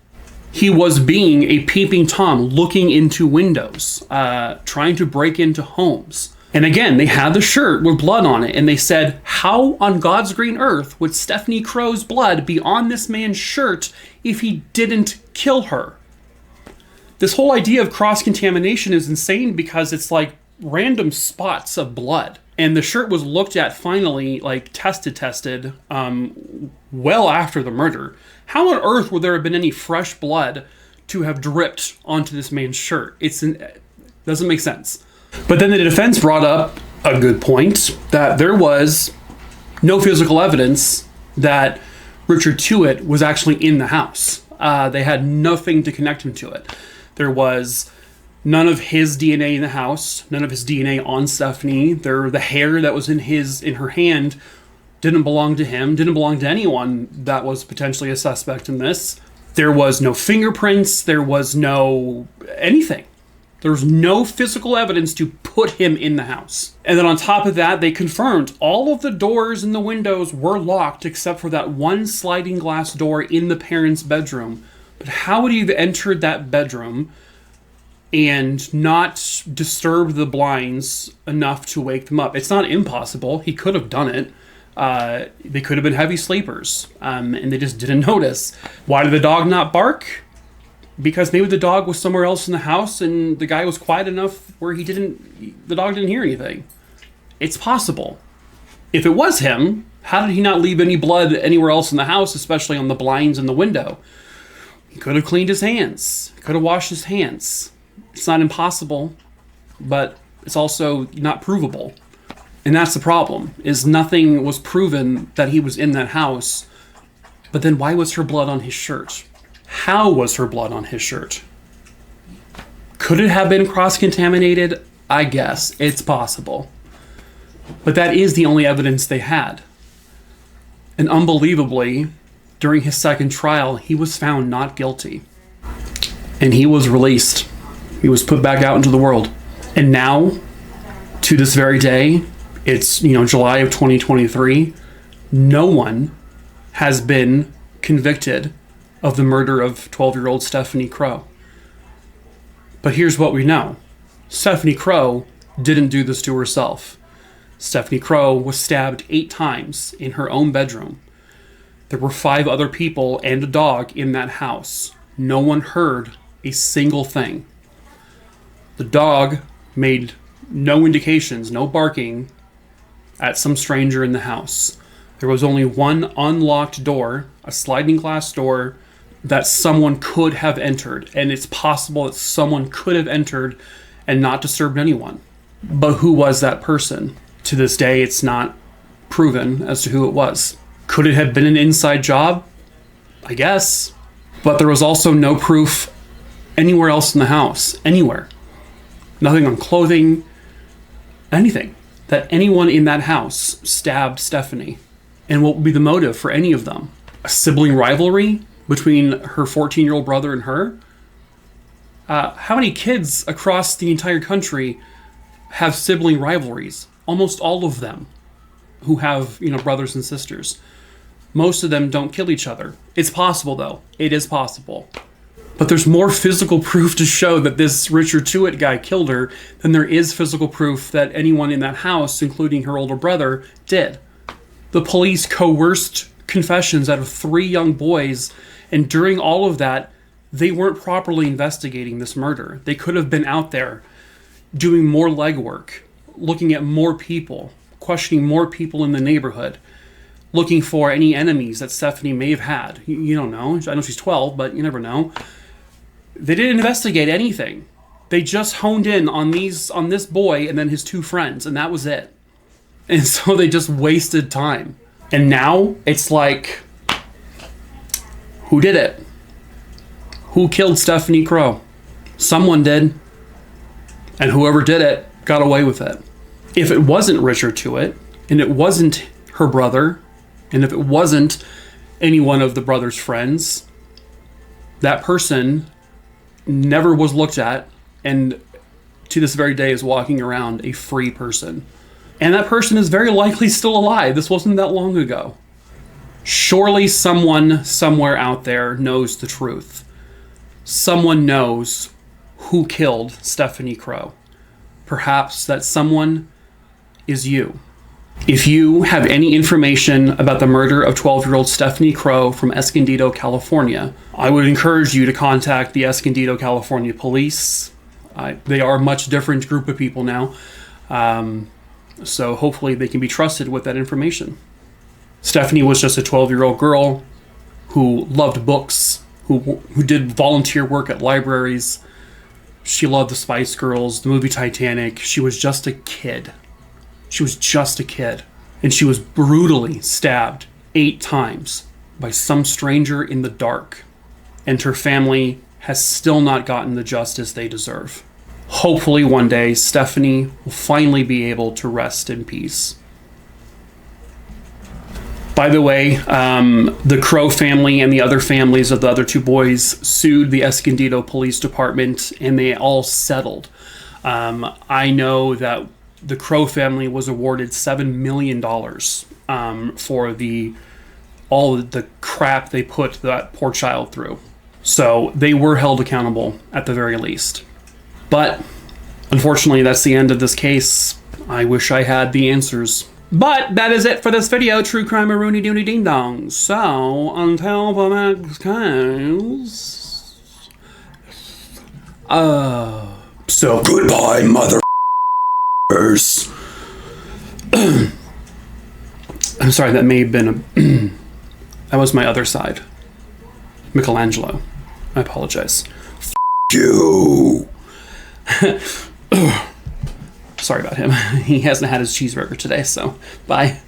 He was being a peeping Tom, looking into windows, trying to break into homes. And again, they had the shirt with blood on it, and they said, how on God's green earth would Stephanie Crowe's blood be on this man's shirt if he didn't kill her? This whole idea of cross-contamination is insane because it's like random spots of blood. And the shirt was looked at finally, like tested, well after the murder. How on earth would there have been any fresh blood to have dripped onto this man's shirt? It doesn't make sense. But then the defense brought up a good point, that there was no physical evidence that Richard Tuitt was actually in the house. They had nothing to connect him to it. There was none of his DNA in the house, none of his DNA on Stephanie. The hair that was in her hand didn't belong to him, didn't belong to anyone that was potentially a suspect in this. There was no fingerprints, there was no anything. There was no physical evidence to put him in the house. And then on top of that, they confirmed all of the doors and the windows were locked except for that one sliding glass door in the parents' bedroom. But how would he have entered that bedroom and not disturb the blinds enough to wake them up? It's not impossible. He could have done it. They could have been heavy sleepers, and they just didn't notice. Why did the dog not bark? Because maybe the dog was somewhere else in the house and the guy was quiet enough where the dog didn't hear anything. It's possible. If it was him, how did he not leave any blood anywhere else in the house, especially on the blinds and the window? He could have cleaned his hands. He could have washed his hands. It's not impossible, but it's also not provable. And that's the problem, is nothing was proven that he was in that house. But then why was her blood on his shirt? How was her blood on his shirt? Could it have been cross-contaminated? I guess. It's possible. But that is the only evidence they had. And unbelievably, during his second trial, he was found not guilty. And he was released. He was put back out into the world. And now, to this very day, it's, July of 2023, no one has been convicted of the murder of 12-year-old Stephanie Crowe. But here's what we know. Stephanie Crowe didn't do this to herself. Stephanie Crowe was stabbed 8 times in her own bedroom. There were 5 other people and a dog in that house. No one heard a single thing. The dog made no indications, no barking at some stranger in the house. There was only one unlocked door, a sliding glass door, that someone could have entered. And it's possible that someone could have entered and not disturbed anyone. But who was that person? To this day, it's not proven as to who it was. Could it have been an inside job? I guess. But there was also no proof anywhere else in the house. Anywhere. Nothing on clothing. Anything. That anyone in that house stabbed Stephanie. And what would be the motive for any of them? A sibling rivalry between her 14-year-old brother and her? How many kids across the entire country have sibling rivalries? Almost all of them who have, brothers and sisters. Most of them don't kill each other. It's possible, though. It is possible. But there's more physical proof to show that this Richard Tuitt guy killed her than there is physical proof that anyone in that house, including her older brother, did. The police coerced confessions out of 3 young boys, and during all of that, they weren't properly investigating this murder. They could have been out there doing more legwork, looking at more people, questioning more people in the neighborhood, looking for any enemies that Stephanie may have had. You don't know. I know she's 12, but you never know. They didn't investigate anything. They just honed in on this boy and then his 2 friends, and that was it. And so they just wasted time. And now it's like, who did it? Who killed Stephanie Crowe? Someone did. And whoever did it got away with it. If it wasn't Richard Tuitt, and it wasn't her brother, and if it wasn't any one of the brother's friends, that person never was looked at, and to this very day is walking around a free person. And that person is very likely still alive. This wasn't that long ago. Surely someone somewhere out there knows the truth. Someone knows who killed Stephanie Crowe. Perhaps that someone is you. If you have any information about the murder of 12-year-old Stephanie Crowe from Escondido, California, I would encourage you to contact the Escondido, California police. They are a much different group of people now. So hopefully they can be trusted with that information. Stephanie was just a 12-year-old girl who loved books, who did volunteer work at libraries. She loved the Spice Girls, the movie Titanic. She was just a kid. She was just a kid. And she was brutally stabbed 8 times by some stranger in the dark. And her family has still not gotten the justice they deserve. Hopefully one day, Stephanie will finally be able to rest in peace. By the way, the Crowe family and the other families of the other 2 boys sued the Escondido Police Department, and they all settled. I know that the Crowe family was awarded $7 million for all the crap they put that poor child through. So they were held accountable at the very least. But unfortunately, that's the end of this case. I wish I had the answers. But that is it for this video, True Crime Rooney Dooney Ding Dong. So until the next case. So goodbye, motherfuckers. I'm sorry, that may have been that was my other side. Michelangelo. I apologize. You. Sorry about him. He hasn't had his cheeseburger today, so bye.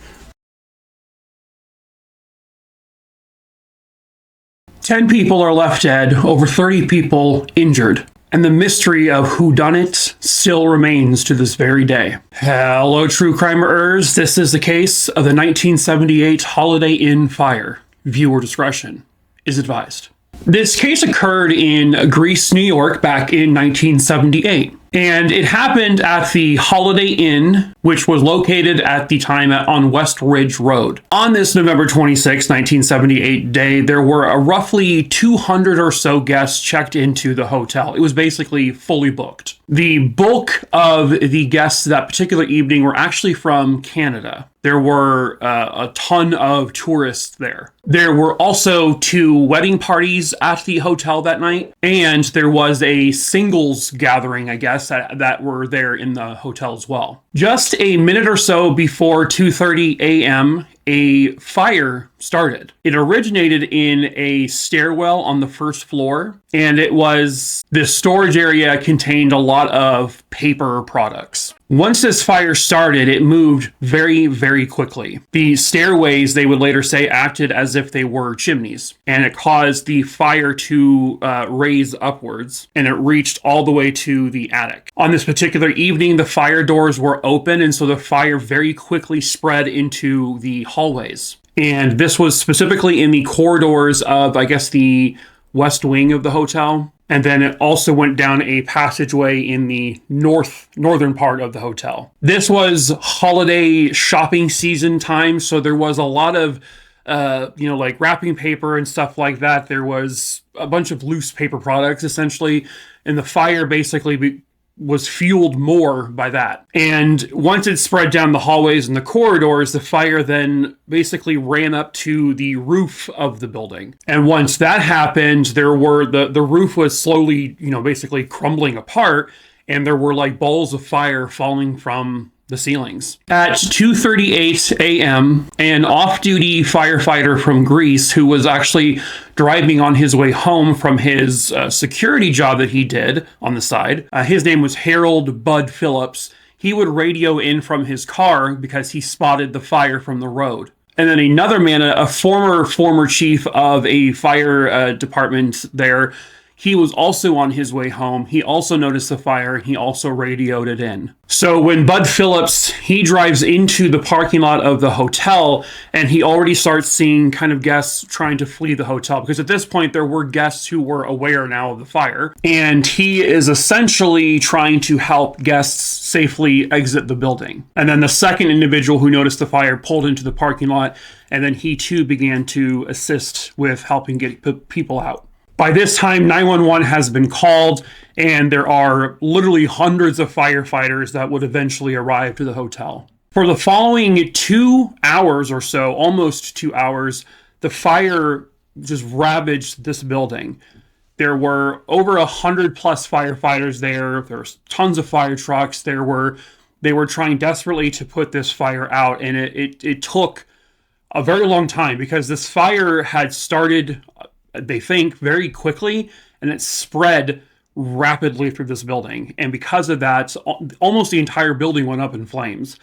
10 people are left dead, over 30 people injured, and the mystery of whodunit still remains to this very day. Hello, true crimerers. This is the case of the 1978 Holiday Inn fire. Viewer discretion is advised. This case occurred in Greece, New York, back in 1978. And it happened at the Holiday Inn, which was located at the time on West Ridge Road. On this November 26, 1978 day, there were roughly 200 or so guests checked into the hotel. It was basically fully booked. The bulk of the guests that particular evening were actually from Canada. There were a ton of tourists there. There were also 2 wedding parties at the hotel that night, and there was a singles gathering, I guess, that were there in the hotel as well. Just a minute or so before 2:30 a.m., a fire started. It originated in a stairwell on the first floor, and this storage area contained a lot of paper products. Once this fire started, it moved very, very quickly. The stairways, they would later say, acted as if they were chimneys, and it caused the fire to raise upwards, and it reached all the way to the attic. On this particular evening, the fire doors were open, and so the fire very quickly spread into the hallways. And this was specifically in the corridors of, I guess, the west wing of the hotel. And then it also went down a passageway in the northern part of the hotel. This was holiday shopping season time, so there was a lot of, like wrapping paper and stuff like that. There was a bunch of loose paper products, essentially, and the fire basically was fueled more by that. And once it spread down the hallways and the corridors, the fire then basically ran up to the roof of the building. And once that happened, there were the roof was slowly, basically crumbling apart, and there were like balls of fire falling from the ceilings. At 2:38 a.m., an off-duty firefighter from Greece who was actually driving on his way home from his security job that he did on the side, his name was Harold Bud Phillips. He would radio in from his car because he spotted the fire from the road. And then another man, a former chief of a fire department there, He was also on his way home. He also noticed the fire. He also radioed it in. So when Bud Phillips, he drives into the parking lot of the hotel, and he already starts seeing kind of guests trying to flee the hotel, because at this point there were guests who were aware now of the fire, and he is essentially trying to help guests safely exit the building. And then the second individual who noticed the fire pulled into the parking lot, and then he too began to assist with helping get people out. By this time, 911 has been called, and there are literally hundreds of firefighters that would eventually arrive to the hotel. For the following 2 hours or so, almost 2 hours, the fire just ravaged this building. There were over 100 plus firefighters there. There was tons of fire trucks. They were trying desperately to put this fire out, and it took a very long time, because this fire had started, they think, very quickly, and it spread rapidly through this building. And because of that, almost the entire building went up in flames.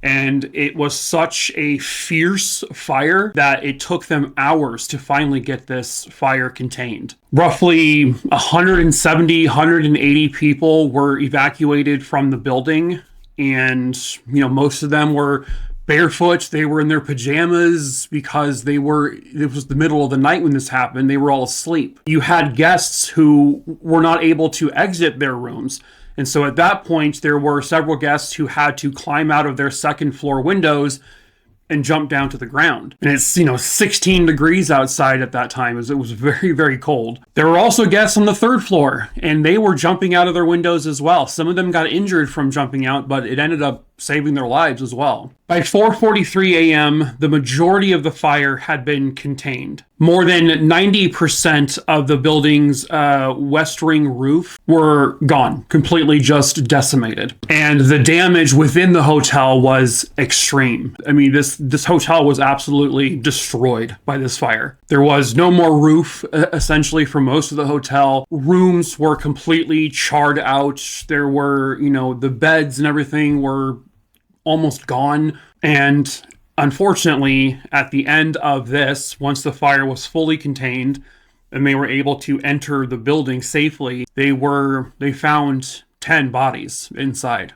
And it was such a fierce fire that it took them hours to finally get this fire contained. Roughly 170, 180 people were evacuated from the building. And, most of them were barefoot. They were in their pajamas because it was the middle of the night when this happened. They were all asleep. You had guests who were not able to exit their rooms. And so at that point, there were several guests who had to climb out of their second floor windows and jump down to the ground. And it's, 16 degrees outside at that time, as it was very, very cold. There were also guests on the third floor, and they were jumping out of their windows as well. Some of them got injured from jumping out, but it ended up saving their lives as well. By 4:43 a.m., the majority of the fire had been contained. More than 90% of the building's west ring roof were gone, completely just decimated. And the damage within the hotel was extreme. I mean, this hotel was absolutely destroyed by this fire. There was no more roof, essentially, for most of the hotel. Rooms were completely charred out. There were, the beds and everything were almost gone. And unfortunately, at the end of this, once the fire was fully contained and they were able to enter the building safely, they found 10 bodies inside.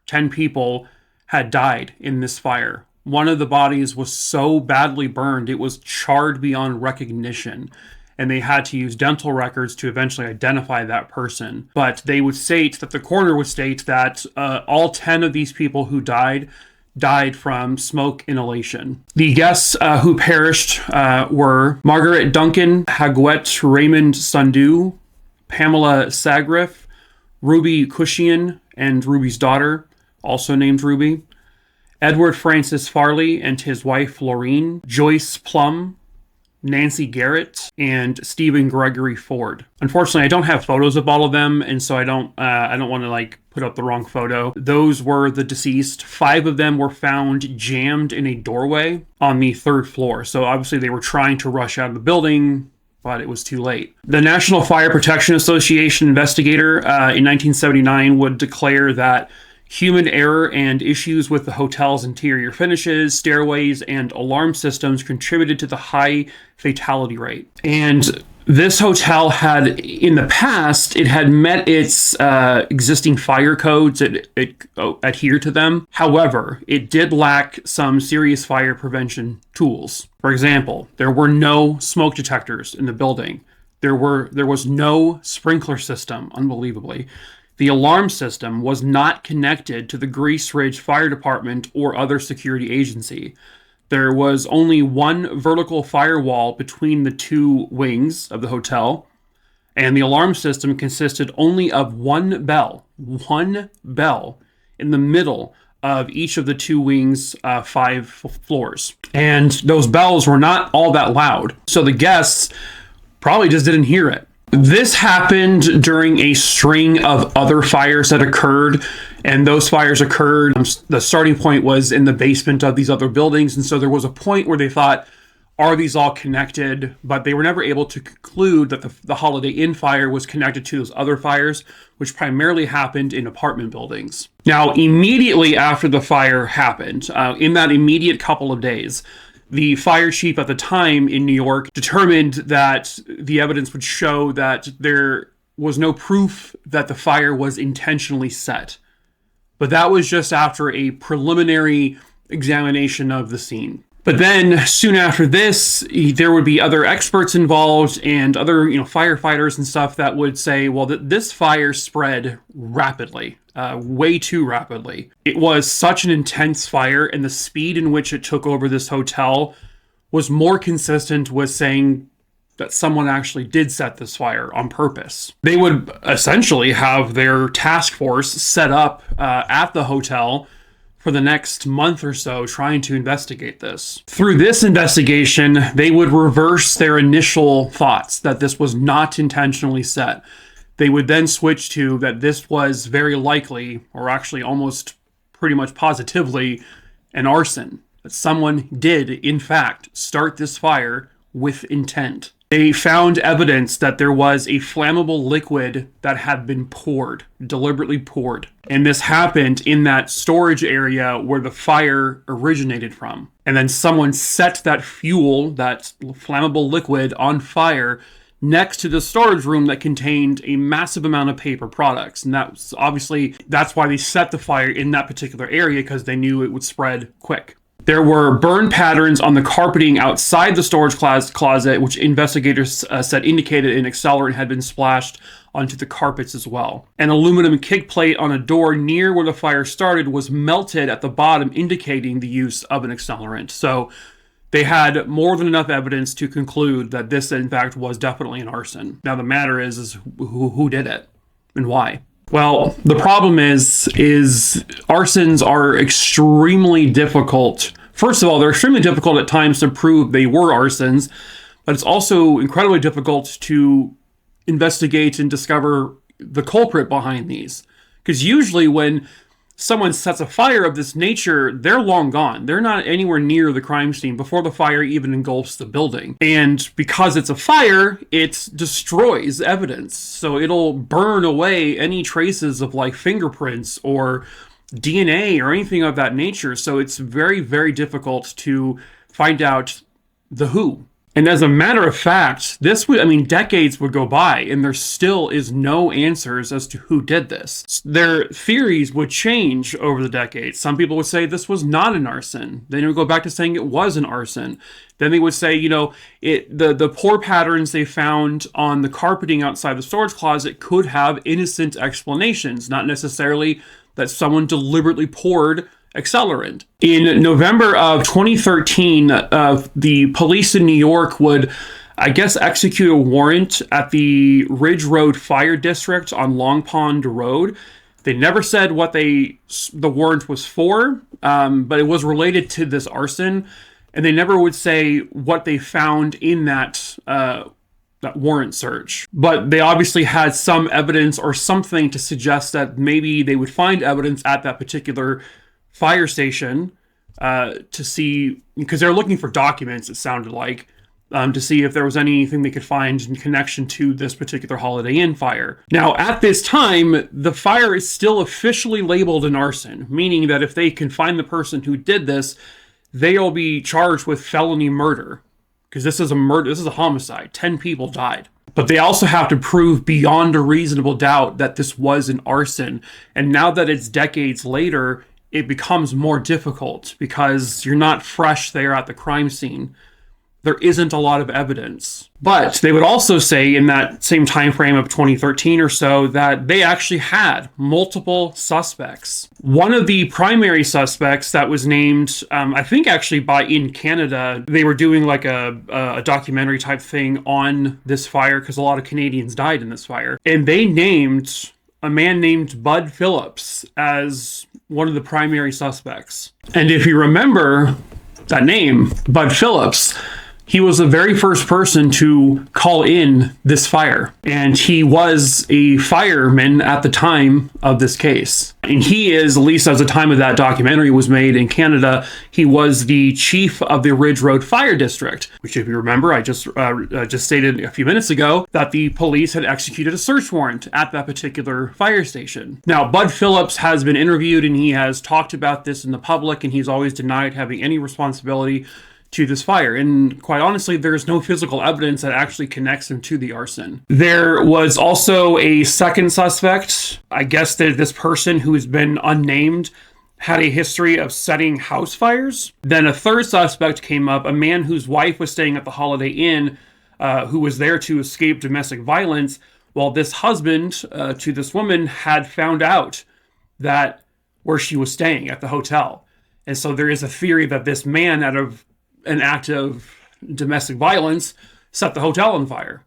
10 people had died in this fire. One of the bodies was so badly burned, it was charred beyond recognition. And they had to use dental records to eventually identify that person. But the coroner would state that all 10 of these people who died from smoke inhalation. The guests who perished were Margaret Duncan, Haguet Raymond Sandu, Pamela Sagriff, Ruby Cushion and Ruby's daughter, also named Ruby, Edward Francis Farley and his wife Florine, Joyce Plum, Nancy Garrett, and Stephen Gregory Ford. Unfortunately, I don't have photos of all of them, and so I don't want to put up the wrong photo. Those were the deceased. 5 of them were found jammed in a doorway on the 3rd floor. So obviously they were trying to rush out of the building, but it was too late. The National Fire Protection Association investigator in 1979 would declare that human error and issues with the hotel's interior finishes, stairways, and alarm systems contributed to the high fatality rate. And this hotel had, in the past, it had met its existing fire codes. It adhered to them. However, it did lack some serious fire prevention tools. For example, there were no smoke detectors in the building. There was no sprinkler system, unbelievably. The alarm system was not connected to the Grease Ridge Fire Department or other security agency. There was only one vertical firewall between the 2 wings of the hotel, and the alarm system consisted only of one bell in the middle of each of the 2 wings' 5 floors. And those bells were not all that loud, so the guests probably just didn't hear it. This happened during a string of other fires that occurred, and those fires occurred. The starting point was in the basement of these other buildings, and so there was a point where they thought, are these all connected? But they were never able to conclude that the Holiday Inn fire was connected to those other fires, which primarily happened in apartment buildings. Now, immediately after the fire happened, in that immediate couple of days, The fire chief at the time in New York determined that the evidence would show that there was no proof that the fire was intentionally set. But that was just after a preliminary examination of the scene. But then soon after this, there would be other experts involved and other, firefighters and stuff that would say, well, this fire spread rapidly, way too rapidly. It was such an intense fire, and the speed in which it took over this hotel was more consistent with saying that someone actually did set this fire on purpose. They would essentially have their task force set up at the hotel for the next month or so trying to investigate this. Through this investigation, they would reverse their initial thoughts that this was not intentionally set. They would then switch to that this was very likely, or actually almost pretty much positively, an arson. That someone did, in fact, start this fire with intent. They found evidence that there was a flammable liquid that had been poured, deliberately poured. And this happened in that storage area where the fire originated from. And then someone set that fuel, that flammable liquid, on fire next to the storage room that contained a massive amount of paper products. And that's why they set the fire in that particular area, because they knew it would spread quick. There were burn patterns on the carpeting outside the storage closet, which investigators said indicated an accelerant had been splashed onto the carpets as well. An aluminum kick plate on a door near where the fire started was melted at the bottom, indicating the use of an accelerant. So they had more than enough evidence to conclude that this, in fact, was definitely an arson. Now, the matter is who did it and why? Well, the problem is arsons are extremely difficult. First of all, they're extremely difficult at times to prove they were arsons, but it's also incredibly difficult to investigate and discover the culprit behind these. Because usually when someone sets a fire of this nature, they're long gone. They're not anywhere near the crime scene before the fire even engulfs the building. And because it's a fire, it destroys evidence. So it'll burn away any traces of like fingerprints or DNA or anything of that nature. So it's very, very difficult to find out the who. And as a matter of fact, decades would go by and there still is no answers as to who did this. Their theories would change over the decades. Some people would say this was not an arson. Then they would go back to saying it was an arson. Then they would say, the pour patterns they found on the carpeting outside the storage closet could have innocent explanations, not necessarily that someone deliberately poured accelerant. In November of 2013, the police in New York would, execute a warrant at the Ridge Road Fire District on Long Pond Road. They never said what the warrant was for, but it was related to this arson, and they never would say what they found in that warrant search. But they obviously had some evidence or something to suggest that maybe they would find evidence at that particular fire station to see, because they're looking for documents, it sounded like, to see if there was anything they could find in connection to this particular Holiday Inn fire. Now, at this time, the fire is still officially labeled an arson, meaning that if they can find the person who did this, they'll be charged with felony murder, because this is a murder, this is a homicide. 10 people died. But they also have to prove beyond a reasonable doubt that this was an arson. And now that it's decades later, it becomes more difficult because you're not fresh there at the crime scene. There isn't a lot of evidence. But they would also say in that same time frame of 2013 or so that they actually had multiple suspects. One of the primary suspects that was named, in Canada, they were doing like a documentary type thing on this fire because a lot of Canadians died in this fire. And they named a man named Bud Phillips as one of the primary suspects. And if you remember that name, Bud Phillips, he was the very first person to call in this fire. And he was a fireman at the time of this case. And he is, at least as the time of that documentary was made in Canada, he was the chief of the Ridge Road Fire District, which if you remember, I just stated a few minutes ago that the police had executed a search warrant at that particular fire station. Now, Bud Phillips has been interviewed and he has talked about this in the public, and he's always denied having any responsibility to this fire. And quite honestly, there's no physical evidence that actually connects him to the arson. There was also a second suspect. I guess that this person who has been unnamed had a history of setting house fires. Then a third suspect came up, a man whose wife was staying at the Holiday Inn, who was there to escape domestic violence, while this husband to this woman had found out that where she was staying at the hotel. And so there is a theory that this man, out of an act of domestic violence, set the hotel on fire.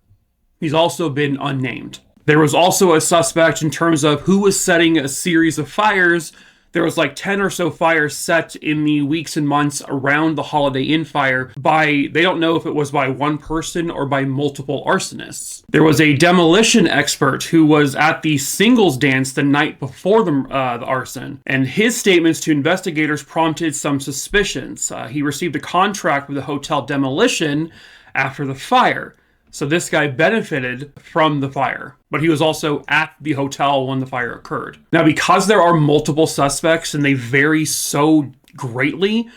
He's also been unnamed. There was also a suspect in terms of who was setting a series of fires. There was like 10 or so fires set in the weeks and months around the Holiday Inn fire by, they don't know if it was by one person or by multiple arsonists. There was a demolition expert who was at the singles dance the night before the arson, and his statements to investigators prompted some suspicions. He received a contract with the hotel demolition after the fire. So this guy benefited from the fire, but he was also at the hotel when the fire occurred. Now, because there are multiple suspects and they vary so greatly,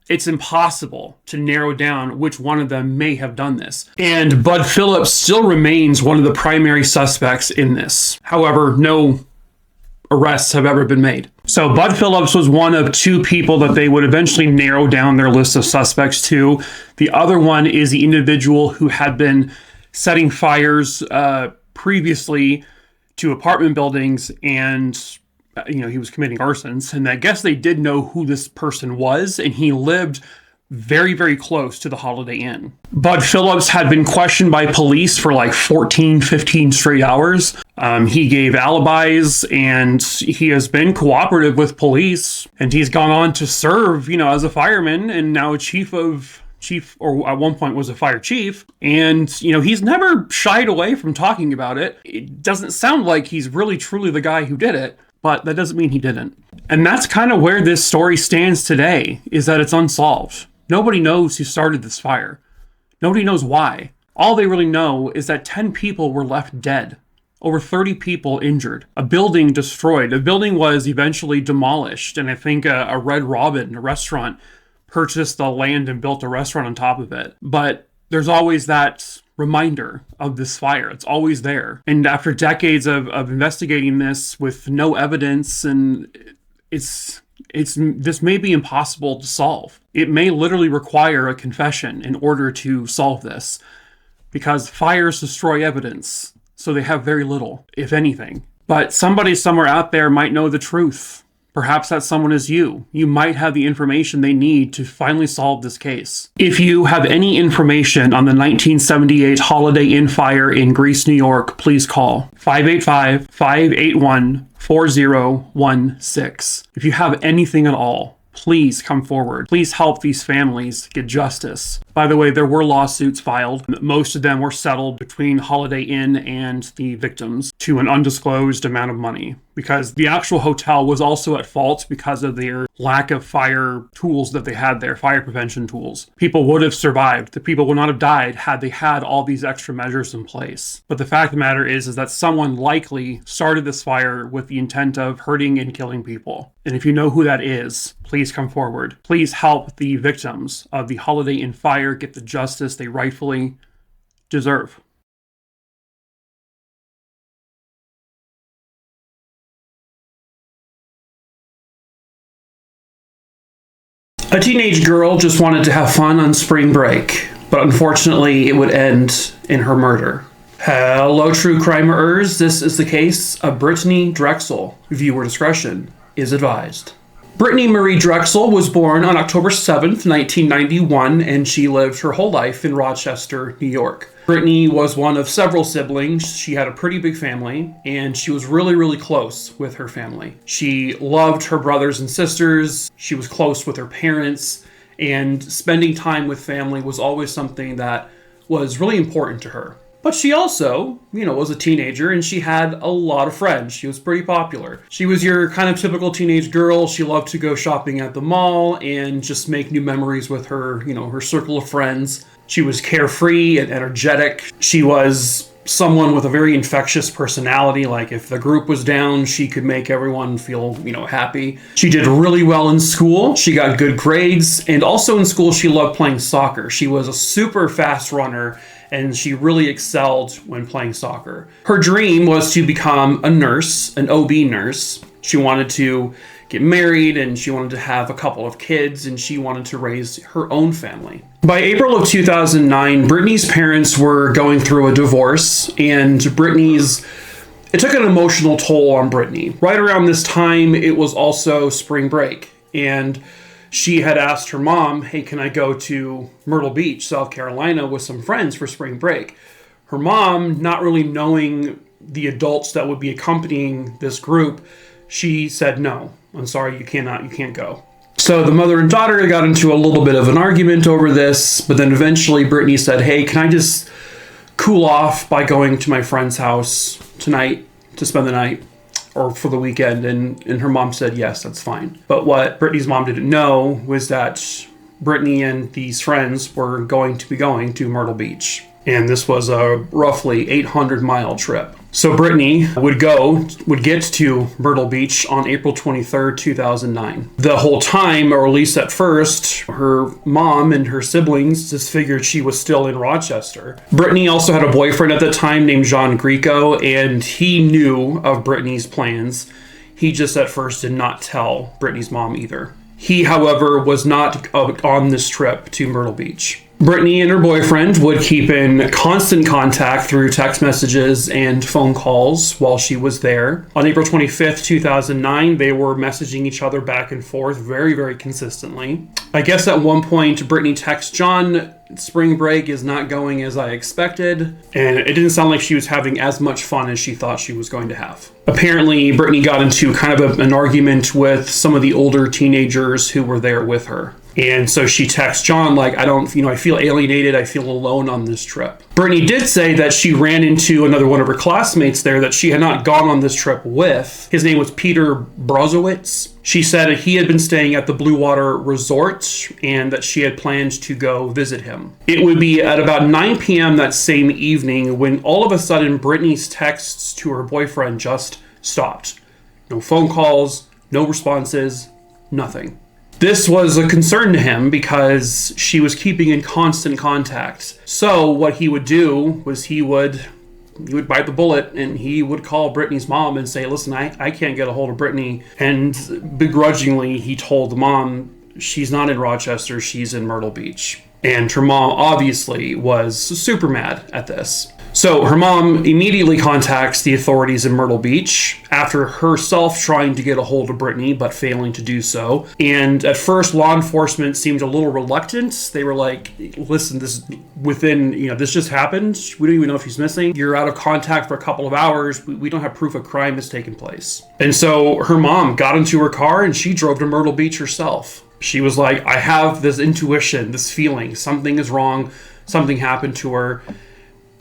it's impossible to narrow down which one of them may have done this. And Bud Phillips still remains one of the primary suspects in this. However, no arrests have ever been made. So Bud Phillips was one of two people that they would eventually narrow down their list of suspects to. The other one is the individual who had been setting fires previously to apartment buildings, and he was committing arsons. And I guess they did know who this person was, and he lived very, very close to the Holiday Inn. Bud Phillips had been questioned by police for like 14, 15 straight hours. He gave alibis, and he has been cooperative with police, and he's gone on to serve, as a fireman and now a chief, or at one point was a fire chief. And, he's never shied away from talking about it. It doesn't sound like he's really truly the guy who did it, but that doesn't mean he didn't. And that's kind of where this story stands today, is that it's unsolved. Nobody knows who started this fire. Nobody knows why. All they really know is that 10 people were left dead. Over 30 people injured. A building destroyed. A building was eventually demolished. And I think a Red Robin, a restaurant, purchased the land and built a restaurant on top of it. But there's always that reminder of this fire. It's always there. And after decades of investigating this with no evidence, and this may be impossible to solve. It may literally require a confession in order to solve this, because fires destroy evidence, so they have very little, if anything. But somebody somewhere out there might know the truth. Perhaps that someone is you. You might have the information they need to finally solve this case. If you have any information on the 1978 Holiday Inn fire in Greece, New York, please call 585-581-4016. If you have anything at all, please come forward. Please help these families get justice. By the way, there were lawsuits filed. Most of them were settled between Holiday Inn and the victims to an undisclosed amount of money, because the actual hotel was also at fault because of their lack of fire tools that they had there, fire prevention tools. People would have survived. The people would not have died had they had all these extra measures in place. But the fact of the matter is that someone likely started this fire with the intent of hurting and killing people. And if you know who that is, please come forward. Please help the victims of the Holiday Inn fire get the justice they rightfully deserve. A teenage girl just wanted to have fun on spring break, but unfortunately it would end in her murder. Hello, true crimerers. This is the case of Brittanee Drexel. Viewer discretion is advised. Brittanee Marie Drexel was born on October 7th, 1991, and she lived her whole life in Rochester, New York. Brittanee was one of several siblings. She had a pretty big family, and she was really, really close with her family. She loved her brothers and sisters. She was close with her parents, and spending time with family was always something that was really important to her. But she also, was a teenager, and she had a lot of friends. She was pretty popular. She was your kind of typical teenage girl. She loved to go shopping at the mall and just make new memories with her, her circle of friends. She was carefree and energetic. She was someone with a very infectious personality. Like if the group was down, she could make everyone feel, happy. She did really well in school. She got good grades. And also in school, she loved playing soccer. She was a super fast runner, and she really excelled when playing soccer. Her dream was to become a nurse, an OB nurse. She wanted to get married, and she wanted to have a couple of kids, and she wanted to raise her own family. By April of 2009, Brittanee's parents were going through a divorce, and it took an emotional toll on Brittanee. Right around this time, it was also spring break, and she had asked her mom, hey, can I go to Myrtle Beach, South Carolina with some friends for spring break? Her mom, not really knowing the adults that would be accompanying this group, she said, no, I'm sorry, you can't go. So the mother and daughter got into a little bit of an argument over this, but then eventually Brittanee said, hey, can I just cool off by going to my friend's house tonight to spend the night or for the weekend? And her mom said, yes, that's fine. But what Brittanee's mom didn't know was that Brittanee and these friends were going to be going to Myrtle Beach. And this was a roughly 800-mile trip. So Brittanee would get to Myrtle Beach on April 23rd, 2009. The whole time, or at least at first, her mom and her siblings just figured she was still in Rochester. Brittanee also had a boyfriend at the time named John Greco, and he knew of Brittanee's plans. He just at first did not tell Brittanee's mom either. He, however, was not on this trip to Myrtle Beach. Brittanee and her boyfriend would keep in constant contact through text messages and phone calls while she was there. On April 25th, 2009, they were messaging each other back and forth very, very consistently. I guess at one point, Brittanee texted John, spring break is not going as I expected, and it didn't sound like she was having as much fun as she thought she was going to have. Apparently, Brittanee got into kind of an argument with some of the older teenagers who were there with her. And so she texts John, like, I feel alienated, I feel alone on this trip. Brittanee did say that she ran into another one of her classmates there that she had not gone on this trip with. His name was Peter Brozowitz. She said he had been staying at the Blue Water Resort and that she had planned to go visit him. It would be at about 9 p.m. that same evening when all of a sudden Brittanee's texts to her boyfriend just stopped. No phone calls, no responses, nothing. This was a concern to him because she was keeping in constant contact. So what he would do was he would bite the bullet and he would call Brittanee's mom and say, listen, I can't get a hold of Brittanee. And begrudgingly, he told the mom, she's not in Rochester, she's in Myrtle Beach. And her mom obviously was super mad at this. So her mom immediately contacts the authorities in Myrtle Beach after herself trying to get a hold of Brittanee but failing to do so. And at first, law enforcement seemed a little reluctant. They were like, listen, this just happened. We don't even know if he's missing. You're out of contact for a couple of hours. We don't have proof a crime has taken place. And so her mom got into her car and she drove to Myrtle Beach herself. She was like, I have this intuition, this feeling, something is wrong, something happened to her.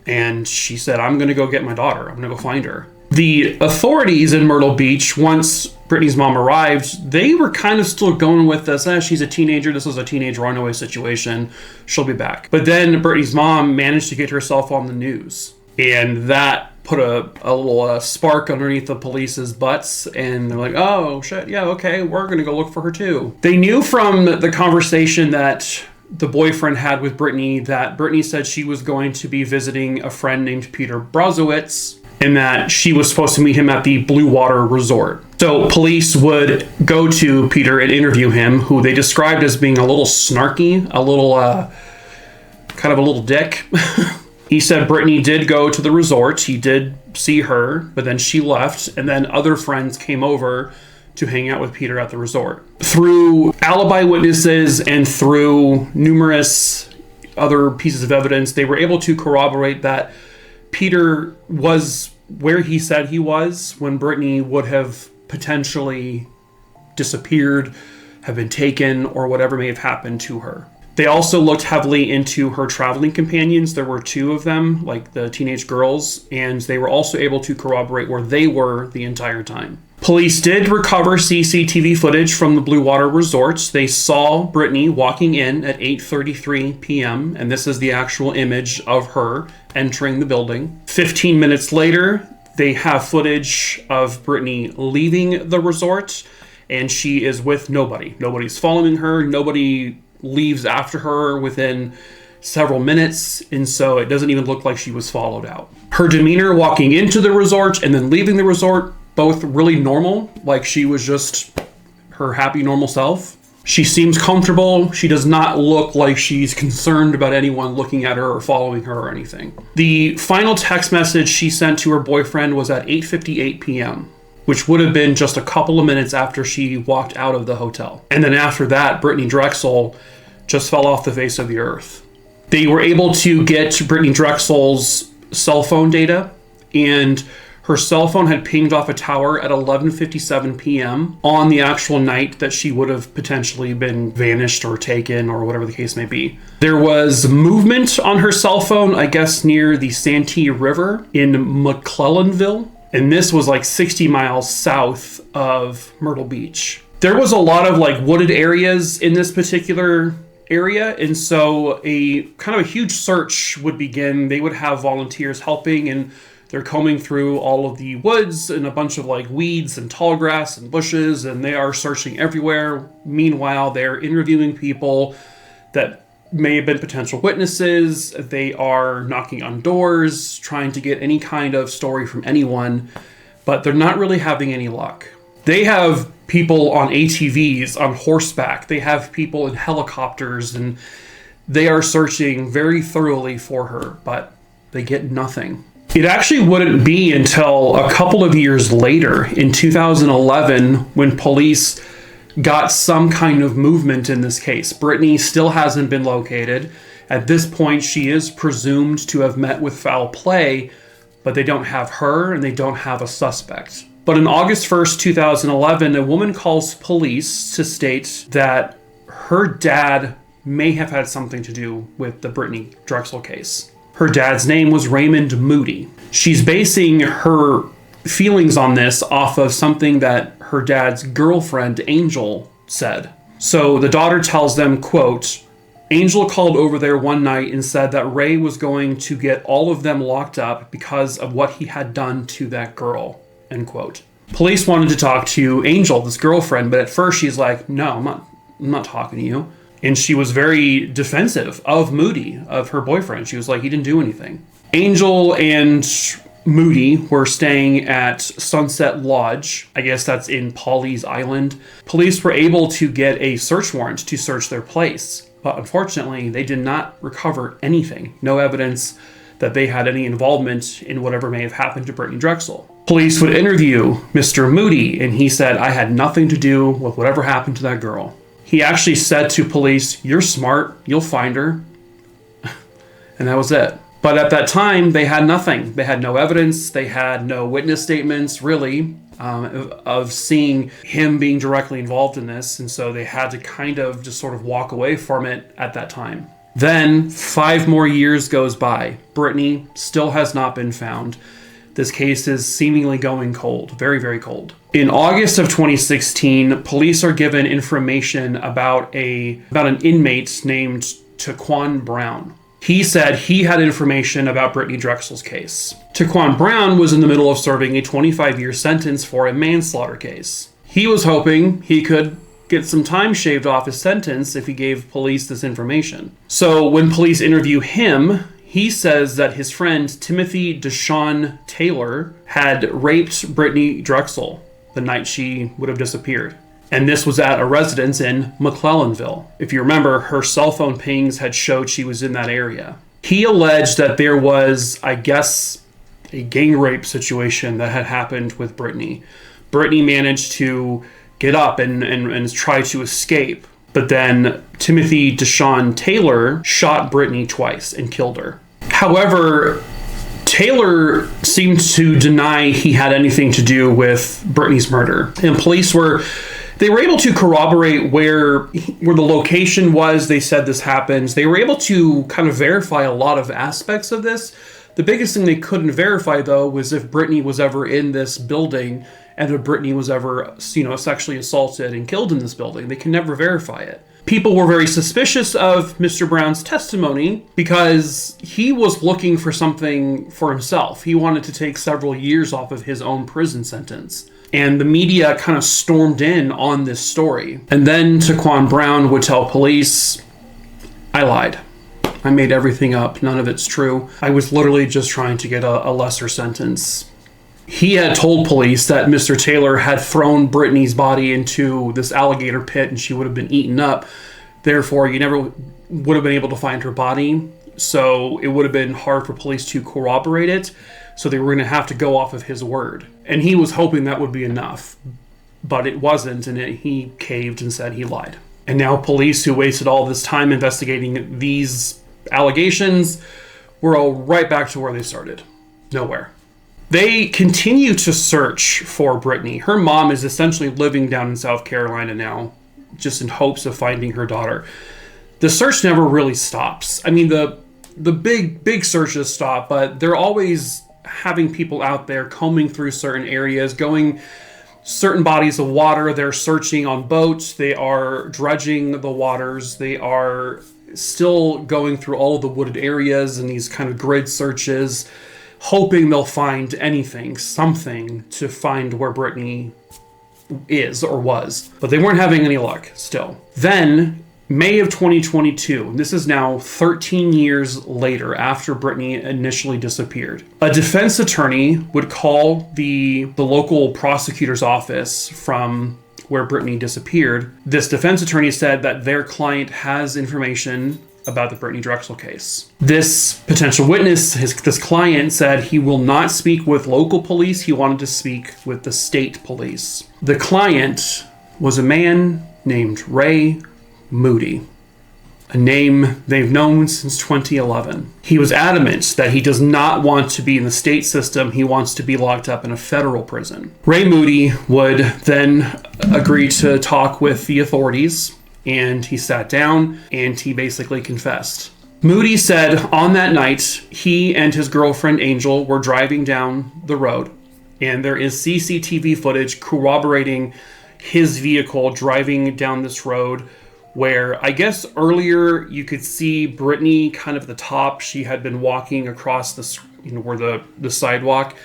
And she said, I'm going to go get my daughter. I'm going to go find her. The authorities in Myrtle Beach, once Brittanee's mom arrived, they were kind of still going with this. She's a teenager. This is a teenage runaway situation. She'll be back. But then Brittanee's mom managed to get herself on the news. And that put a little spark underneath the police's butts. And they're like, oh, shit, yeah, okay, we're going to go look for her too. They knew from the conversation that the boyfriend had with Brittanee that Brittanee said she was going to be visiting a friend named Peter Brozowitz and that she was supposed to meet him at the Blue Water Resort. So police would go to Peter and interview him, who they described as being a little snarky, a little dick. He said Brittanee did go to the resort. He did see her, but then she left, and then other friends came over to hang out with Peter at the resort. Through alibi witnesses and through numerous other pieces of evidence, they were able to corroborate that Peter was where he said he was when Brittanee would have potentially disappeared, have been taken, or whatever may have happened to her. They also looked heavily into her traveling companions. There were two of them, like the teenage girls, and they were also able to corroborate where they were the entire time. Police did recover CCTV footage from the Blue Water Resort. They saw Brittanee walking in at 8:33 p.m., and this is the actual image of her entering the building. 15 minutes later, they have footage of Brittanee leaving the resort, and she is with nobody. Nobody's following her. Nobody leaves after her within several minutes, and so it doesn't even look like she was followed out. Her demeanor walking into the resort and then leaving the resort, both really normal, like she was just her happy, normal self. She seems comfortable. She does not look like she's concerned about anyone looking at her or following her or anything. The final text message she sent to her boyfriend was at 8:58 p.m., which would have been just a couple of minutes after she walked out of the hotel. And then after that, Brittanee Drexel just fell off the face of the earth. They were able to get Brittanee Drexel's cell phone data, and her cell phone had pinged off a tower at 11:57 p.m. on the actual night that she would have potentially been vanished or taken or whatever the case may be. There was movement on her cell phone, I guess, near the Santee River in McClellanville, and this was like 60 miles south of Myrtle Beach. There was a lot of like wooded areas in this particular area, and so a kind of a huge search would begin. They would have volunteers helping, and they're combing through all of the woods and a bunch of like weeds and tall grass and bushes, and they are searching everywhere. Meanwhile, they're interviewing people that may have been potential witnesses. They are knocking on doors, trying to get any kind of story from anyone, but they're not really having any luck. They have people on ATVs, on horseback. They have people in helicopters, and they are searching very thoroughly for her, but they get nothing. It actually wouldn't be until a couple of years later, in 2011, when police got some kind of movement in this case. Brittanee still hasn't been located. At this point, she is presumed to have met with foul play, but they don't have her and they don't have a suspect. But on August 1st, 2011, a woman calls police to state that her dad may have had something to do with the Brittanee Drexel case. Her dad's name was Raymond Moody. She's basing her feelings on this off of something that her dad's girlfriend, Angel, said. So the daughter tells them, quote, Angel called over there one night and said that Ray was going to get all of them locked up because of what he had done to that girl, end quote. Police wanted to talk to Angel, this girlfriend, but at first she's like, no, I'm not talking to you. And she was very defensive of Moody, of her boyfriend. She was like, he didn't do anything. Angel and Moody were staying at Sunset Lodge. I guess that's in Pawleys Island. Police were able to get a search warrant to search their place, but unfortunately, they did not recover anything. No evidence that they had any involvement in whatever may have happened to Brittanee Drexel. Police would interview Mr. Moody, and he said, I had nothing to do with whatever happened to that girl. He actually said to police, you're smart, you'll find her. And that was it. But at that time, they had nothing. They had no evidence. They had no witness statements, really, of seeing him being directly involved in this. And so they had to kind of just sort of walk away from it at that time. Then 5 more years goes by. Brittanee still has not been found. This case is seemingly going cold, very, very cold. In August of 2016, police are given information about an inmate named Taquan Brown. He said he had information about Brittanee Drexel's case. Taquan Brown was in the middle of serving a 25-year sentence for a manslaughter case. He was hoping he could get some time shaved off his sentence if he gave police this information. So when police interview him, he says that his friend Timothy Deshawn Taylor had raped Brittanee Drexel the night she would have disappeared. And this was at a residence in McClellanville. If you remember, her cell phone pings had showed she was in that area. He alleged that there was, I guess, a gang rape situation that had happened with Brittanee. Brittanee managed to get up and try to escape. But then Timothy Deshawn Taylor shot Brittanee twice and killed her. However, Taylor seemed to deny he had anything to do with Brittanee's murder. And police were able to corroborate where the location was. They said this happens. They were able to kind of verify a lot of aspects of this. The biggest thing they couldn't verify, though, was if Brittanee was ever in this building and if Brittanee was ever, sexually assaulted and killed in this building. They can never verify it. People were very suspicious of Mr. Brown's testimony because he was looking for something for himself. He wanted to take several years off of his own prison sentence. And the media kind of stormed in on this story. And then Taquan Brown would tell police, I lied. I made everything up. None of it's true. I was literally just trying to get a lesser sentence. He had told police that Mr. Taylor had thrown Brittanee's body into this alligator pit and she would have been eaten up. Therefore, you never would have been able to find her body. So it would have been hard for police to corroborate it. So they were going to have to go off of his word. And he was hoping that would be enough. But it wasn't, and he caved and said he lied. And now police who wasted all this time investigating these allegations were all right back to where they started. Nowhere. They continue to search for Brittanee. Her mom is essentially living down in South Carolina now, just in hopes of finding her daughter. The search never really stops. I mean, the big searches stop, but they're always having people out there combing through certain areas, going certain bodies of water. They're searching on boats. They are dredging the waters. They are still going through all of the wooded areas and these kind of grid searches, hoping they'll find anything, something to find where Brittanee is or was. But they weren't having any luck still. Then, May of 2022, this is now 13 years later after Brittanee initially disappeared, a defense attorney would call the local prosecutor's office from where Brittanee disappeared. This defense attorney said that their client has information about the Brittanee Drexel case. This potential witness, this client, said he will not speak with local police. He wanted to speak with the state police. The client was a man named Ray Moody, a name they've known since 2011. He was adamant that he does not want to be in the state system. He wants to be locked up in a federal prison. Ray Moody would then agree to talk with the authorities, and he sat down and he basically confessed. Moody said on that night, he and his girlfriend Angel were driving down the road, and there is CCTV footage corroborating his vehicle driving down this road, where I guess earlier you could see Brittanee kind of at the top. She had been walking across this, where the sidewalk.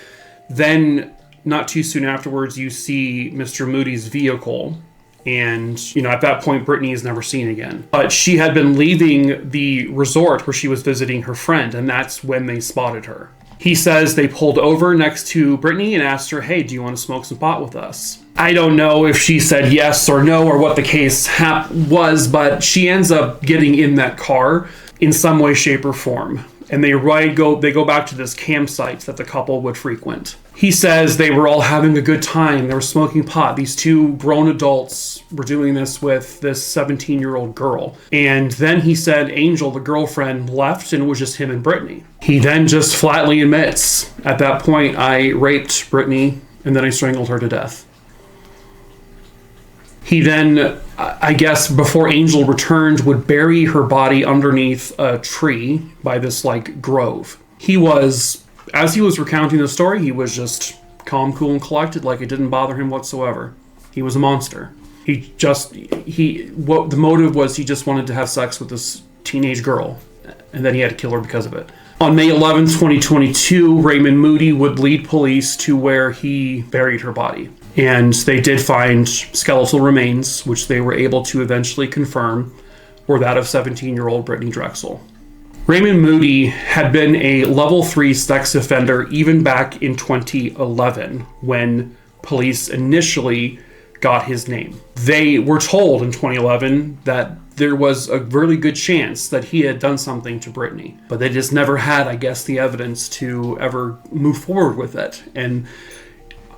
Then not too soon afterwards, you see Mr. Moody's vehicle. And, at that point, Brittanee is never seen again. But she had been leaving the resort where she was visiting her friend, and that's when they spotted her. He says they pulled over next to Brittanee and asked her, hey, do you want to smoke some pot with us? I don't know if she said yes or no or what the case was, but she ends up getting in that car in some way, shape, or form. And they go back to this campsite that the couple would frequent. He says they were all having a good time. They were smoking pot. These two grown adults were doing this with this 17-year-old girl. And then he said Angel, the girlfriend, left and it was just him and Brittanee. He then just flatly admits, at that point, I raped Brittanee and then I strangled her to death. He then, I guess, before Angel returned, would bury her body underneath a tree by this, grove. As he was recounting the story, he was just calm, cool, and collected, like it didn't bother him whatsoever. He was a monster. What the motive was, he just wanted to have sex with this teenage girl, and then he had to kill her because of it. On May 11, 2022, Raymond Moody would lead police to where he buried her body. And they did find skeletal remains, which they were able to eventually confirm were that of 17-year-old Brittanee Drexel. Raymond Moody had been a level 3 sex offender even back in 2011 when police initially got his name. They were told in 2011 that there was a really good chance that he had done something to Brittanee, but they just never had, I guess, the evidence to ever move forward with it. And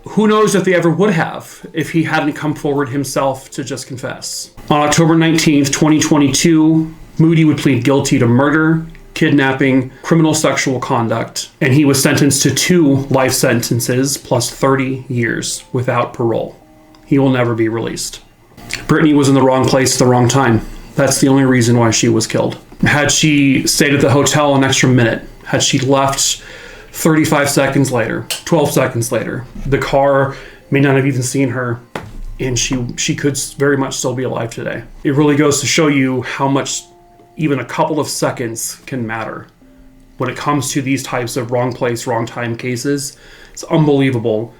who knows if they ever would have if he hadn't come forward himself to just confess. On October 19th, 2022, Moody would plead guilty to murder, kidnapping, criminal sexual conduct, and he was sentenced to 2 life sentences plus 30 years without parole. He will never be released. Brittanee was in the wrong place at the wrong time. That's the only reason why she was killed. Had she stayed at the hotel an extra minute, had she left 35 seconds later, 12 seconds later, the car may not have even seen her, and she could very much still be alive today. It really goes to show you how much even a couple of seconds can matter when it comes to these types of wrong place, wrong time cases. It's unbelievable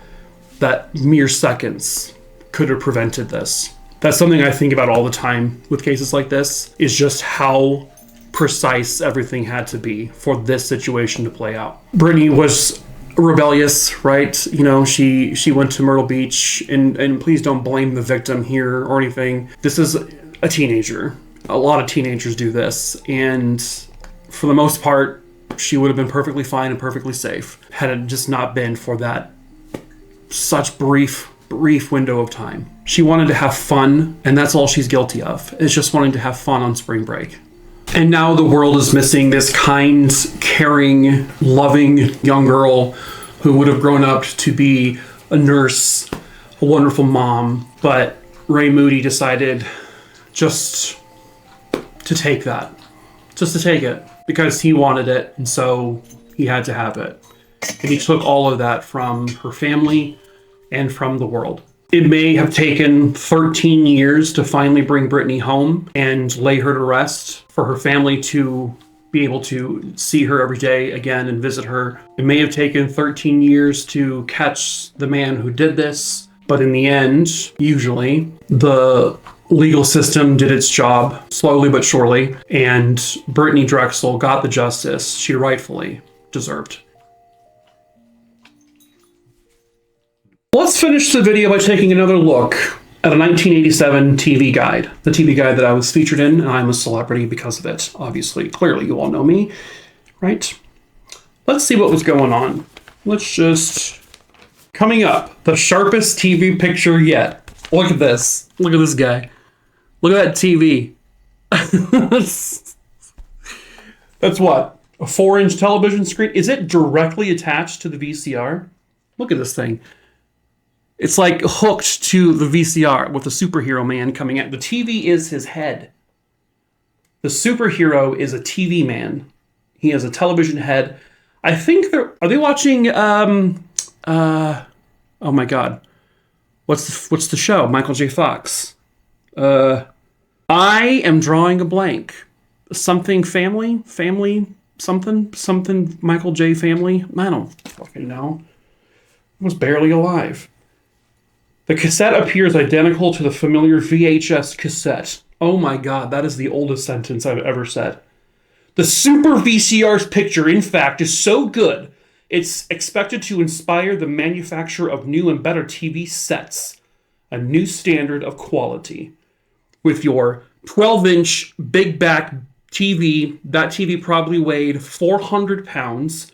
that mere seconds could have prevented this. That's something I think about all the time with cases like this, is just how precise everything had to be for this situation to play out. Brittanee was rebellious, right? You know, she went to Myrtle Beach, and please don't blame the victim here or anything. This is a teenager. A lot of teenagers do this, and for the most part, she would have been perfectly fine and perfectly safe had it just not been for that such brief window of time. She wanted to have fun, and that's all she's guilty of, is just wanting to have fun on spring break. And now the world is missing this kind, caring, loving young girl who would have grown up to be a nurse, a wonderful mom. But Ray Moody decided just to take that. Just to take it. Because he wanted it, and so he had to have it. And he took all of that from her family and from the world. It may have taken 13 years to finally bring Brittanee home and lay her to rest, for her family to be able to see her every day again and visit her. It may have taken 13 years to catch the man who did this, but in the end, usually, the legal system did its job, slowly but surely, and Brittanee Drexel got the justice she rightfully deserved. Let's finish the video by taking another look at a 1987 TV guide. The TV guide that I was featured in, and I'm a celebrity because of it. Obviously, clearly you all know me, right? Let's see what was going on. Coming up, the sharpest TV picture yet. Look at this. Look at this guy. Look at that TV. That's what? A 4-inch television screen? Is it directly attached to the VCR? Look at this thing. It's like hooked to the VCR with the superhero man coming out. The TV is his head. The superhero is a TV man. He has a television head. I think are they watching, oh my God. What's the show? Michael J. Fox. I am drawing a blank. Something family, something Michael J. family. I don't fucking know. I was barely alive. The cassette appears identical to the familiar VHS cassette. Oh my God, that is the oldest sentence I've ever said. The Super VCR's picture, in fact, is so good, it's expected to inspire the manufacture of new and better TV sets, a new standard of quality. With your 12-inch big back TV, that TV probably weighed 400 pounds.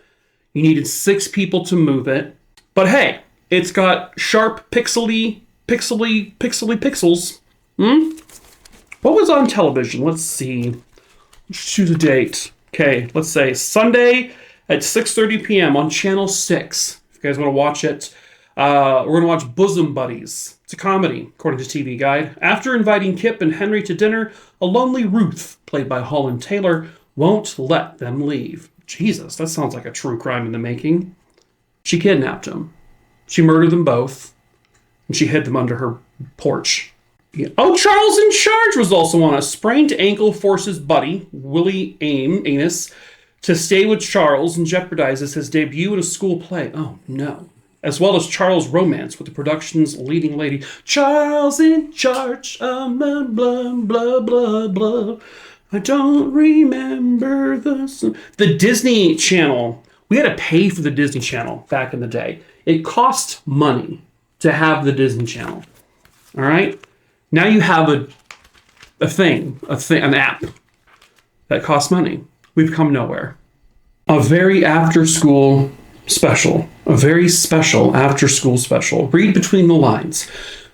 You needed 6 people to move it. But hey, it's got sharp pixely pixels. What was on television? Let's see. Let's choose a date. Okay, let's say Sunday at 6:30 p.m. on Channel 6. If you guys want to watch it, we're going to watch Bosom Buddies. It's a comedy, according to TV Guide. After inviting Kip and Henry to dinner, a lonely Ruth, played by Holland Taylor, won't let them leave. Jesus, that sounds like a true crime in the making. She kidnapped him. She murdered them both, and she hid them under her porch. Oh, Charles in Charge was also on. A sprained ankle forces Buddy, Willie Anus, to stay with Charles and jeopardizes his debut in a school play. Oh, no. As well as Charles' romance with the production's leading lady. Charles in Charge, blah, blah, blah, blah, blah. I don't remember the Disney Channel. We had to pay for the Disney Channel back in the day. It cost money to have the Disney Channel. All right? Now you have an app that costs money. We've come nowhere. A very after-school special. A very special after-school special. Read between the lines.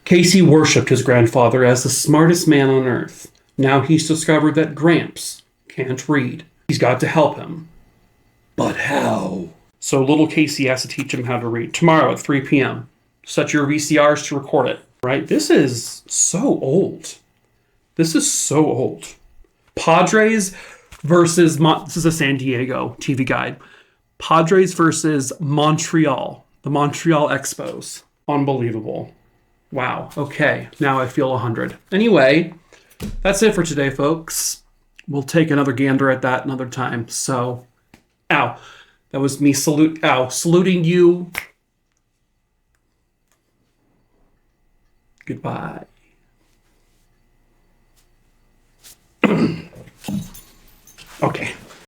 Casey worshipped his grandfather as the smartest man on earth. Now he's discovered that Gramps can't read. He's got to help him. But how? So little Casey has to teach him how to read. Tomorrow at 3 p.m. Set your VCRs to record it. Right? This is so old. This is so old. Padres versus... this is a San Diego TV Guide. Padres versus Montreal. The Montreal Expos. Unbelievable. Wow. Okay. Now I feel 100. Anyway, that's it for today, folks. We'll take another gander at that another time. So, ow. That was me saluting you. Goodbye. Okay.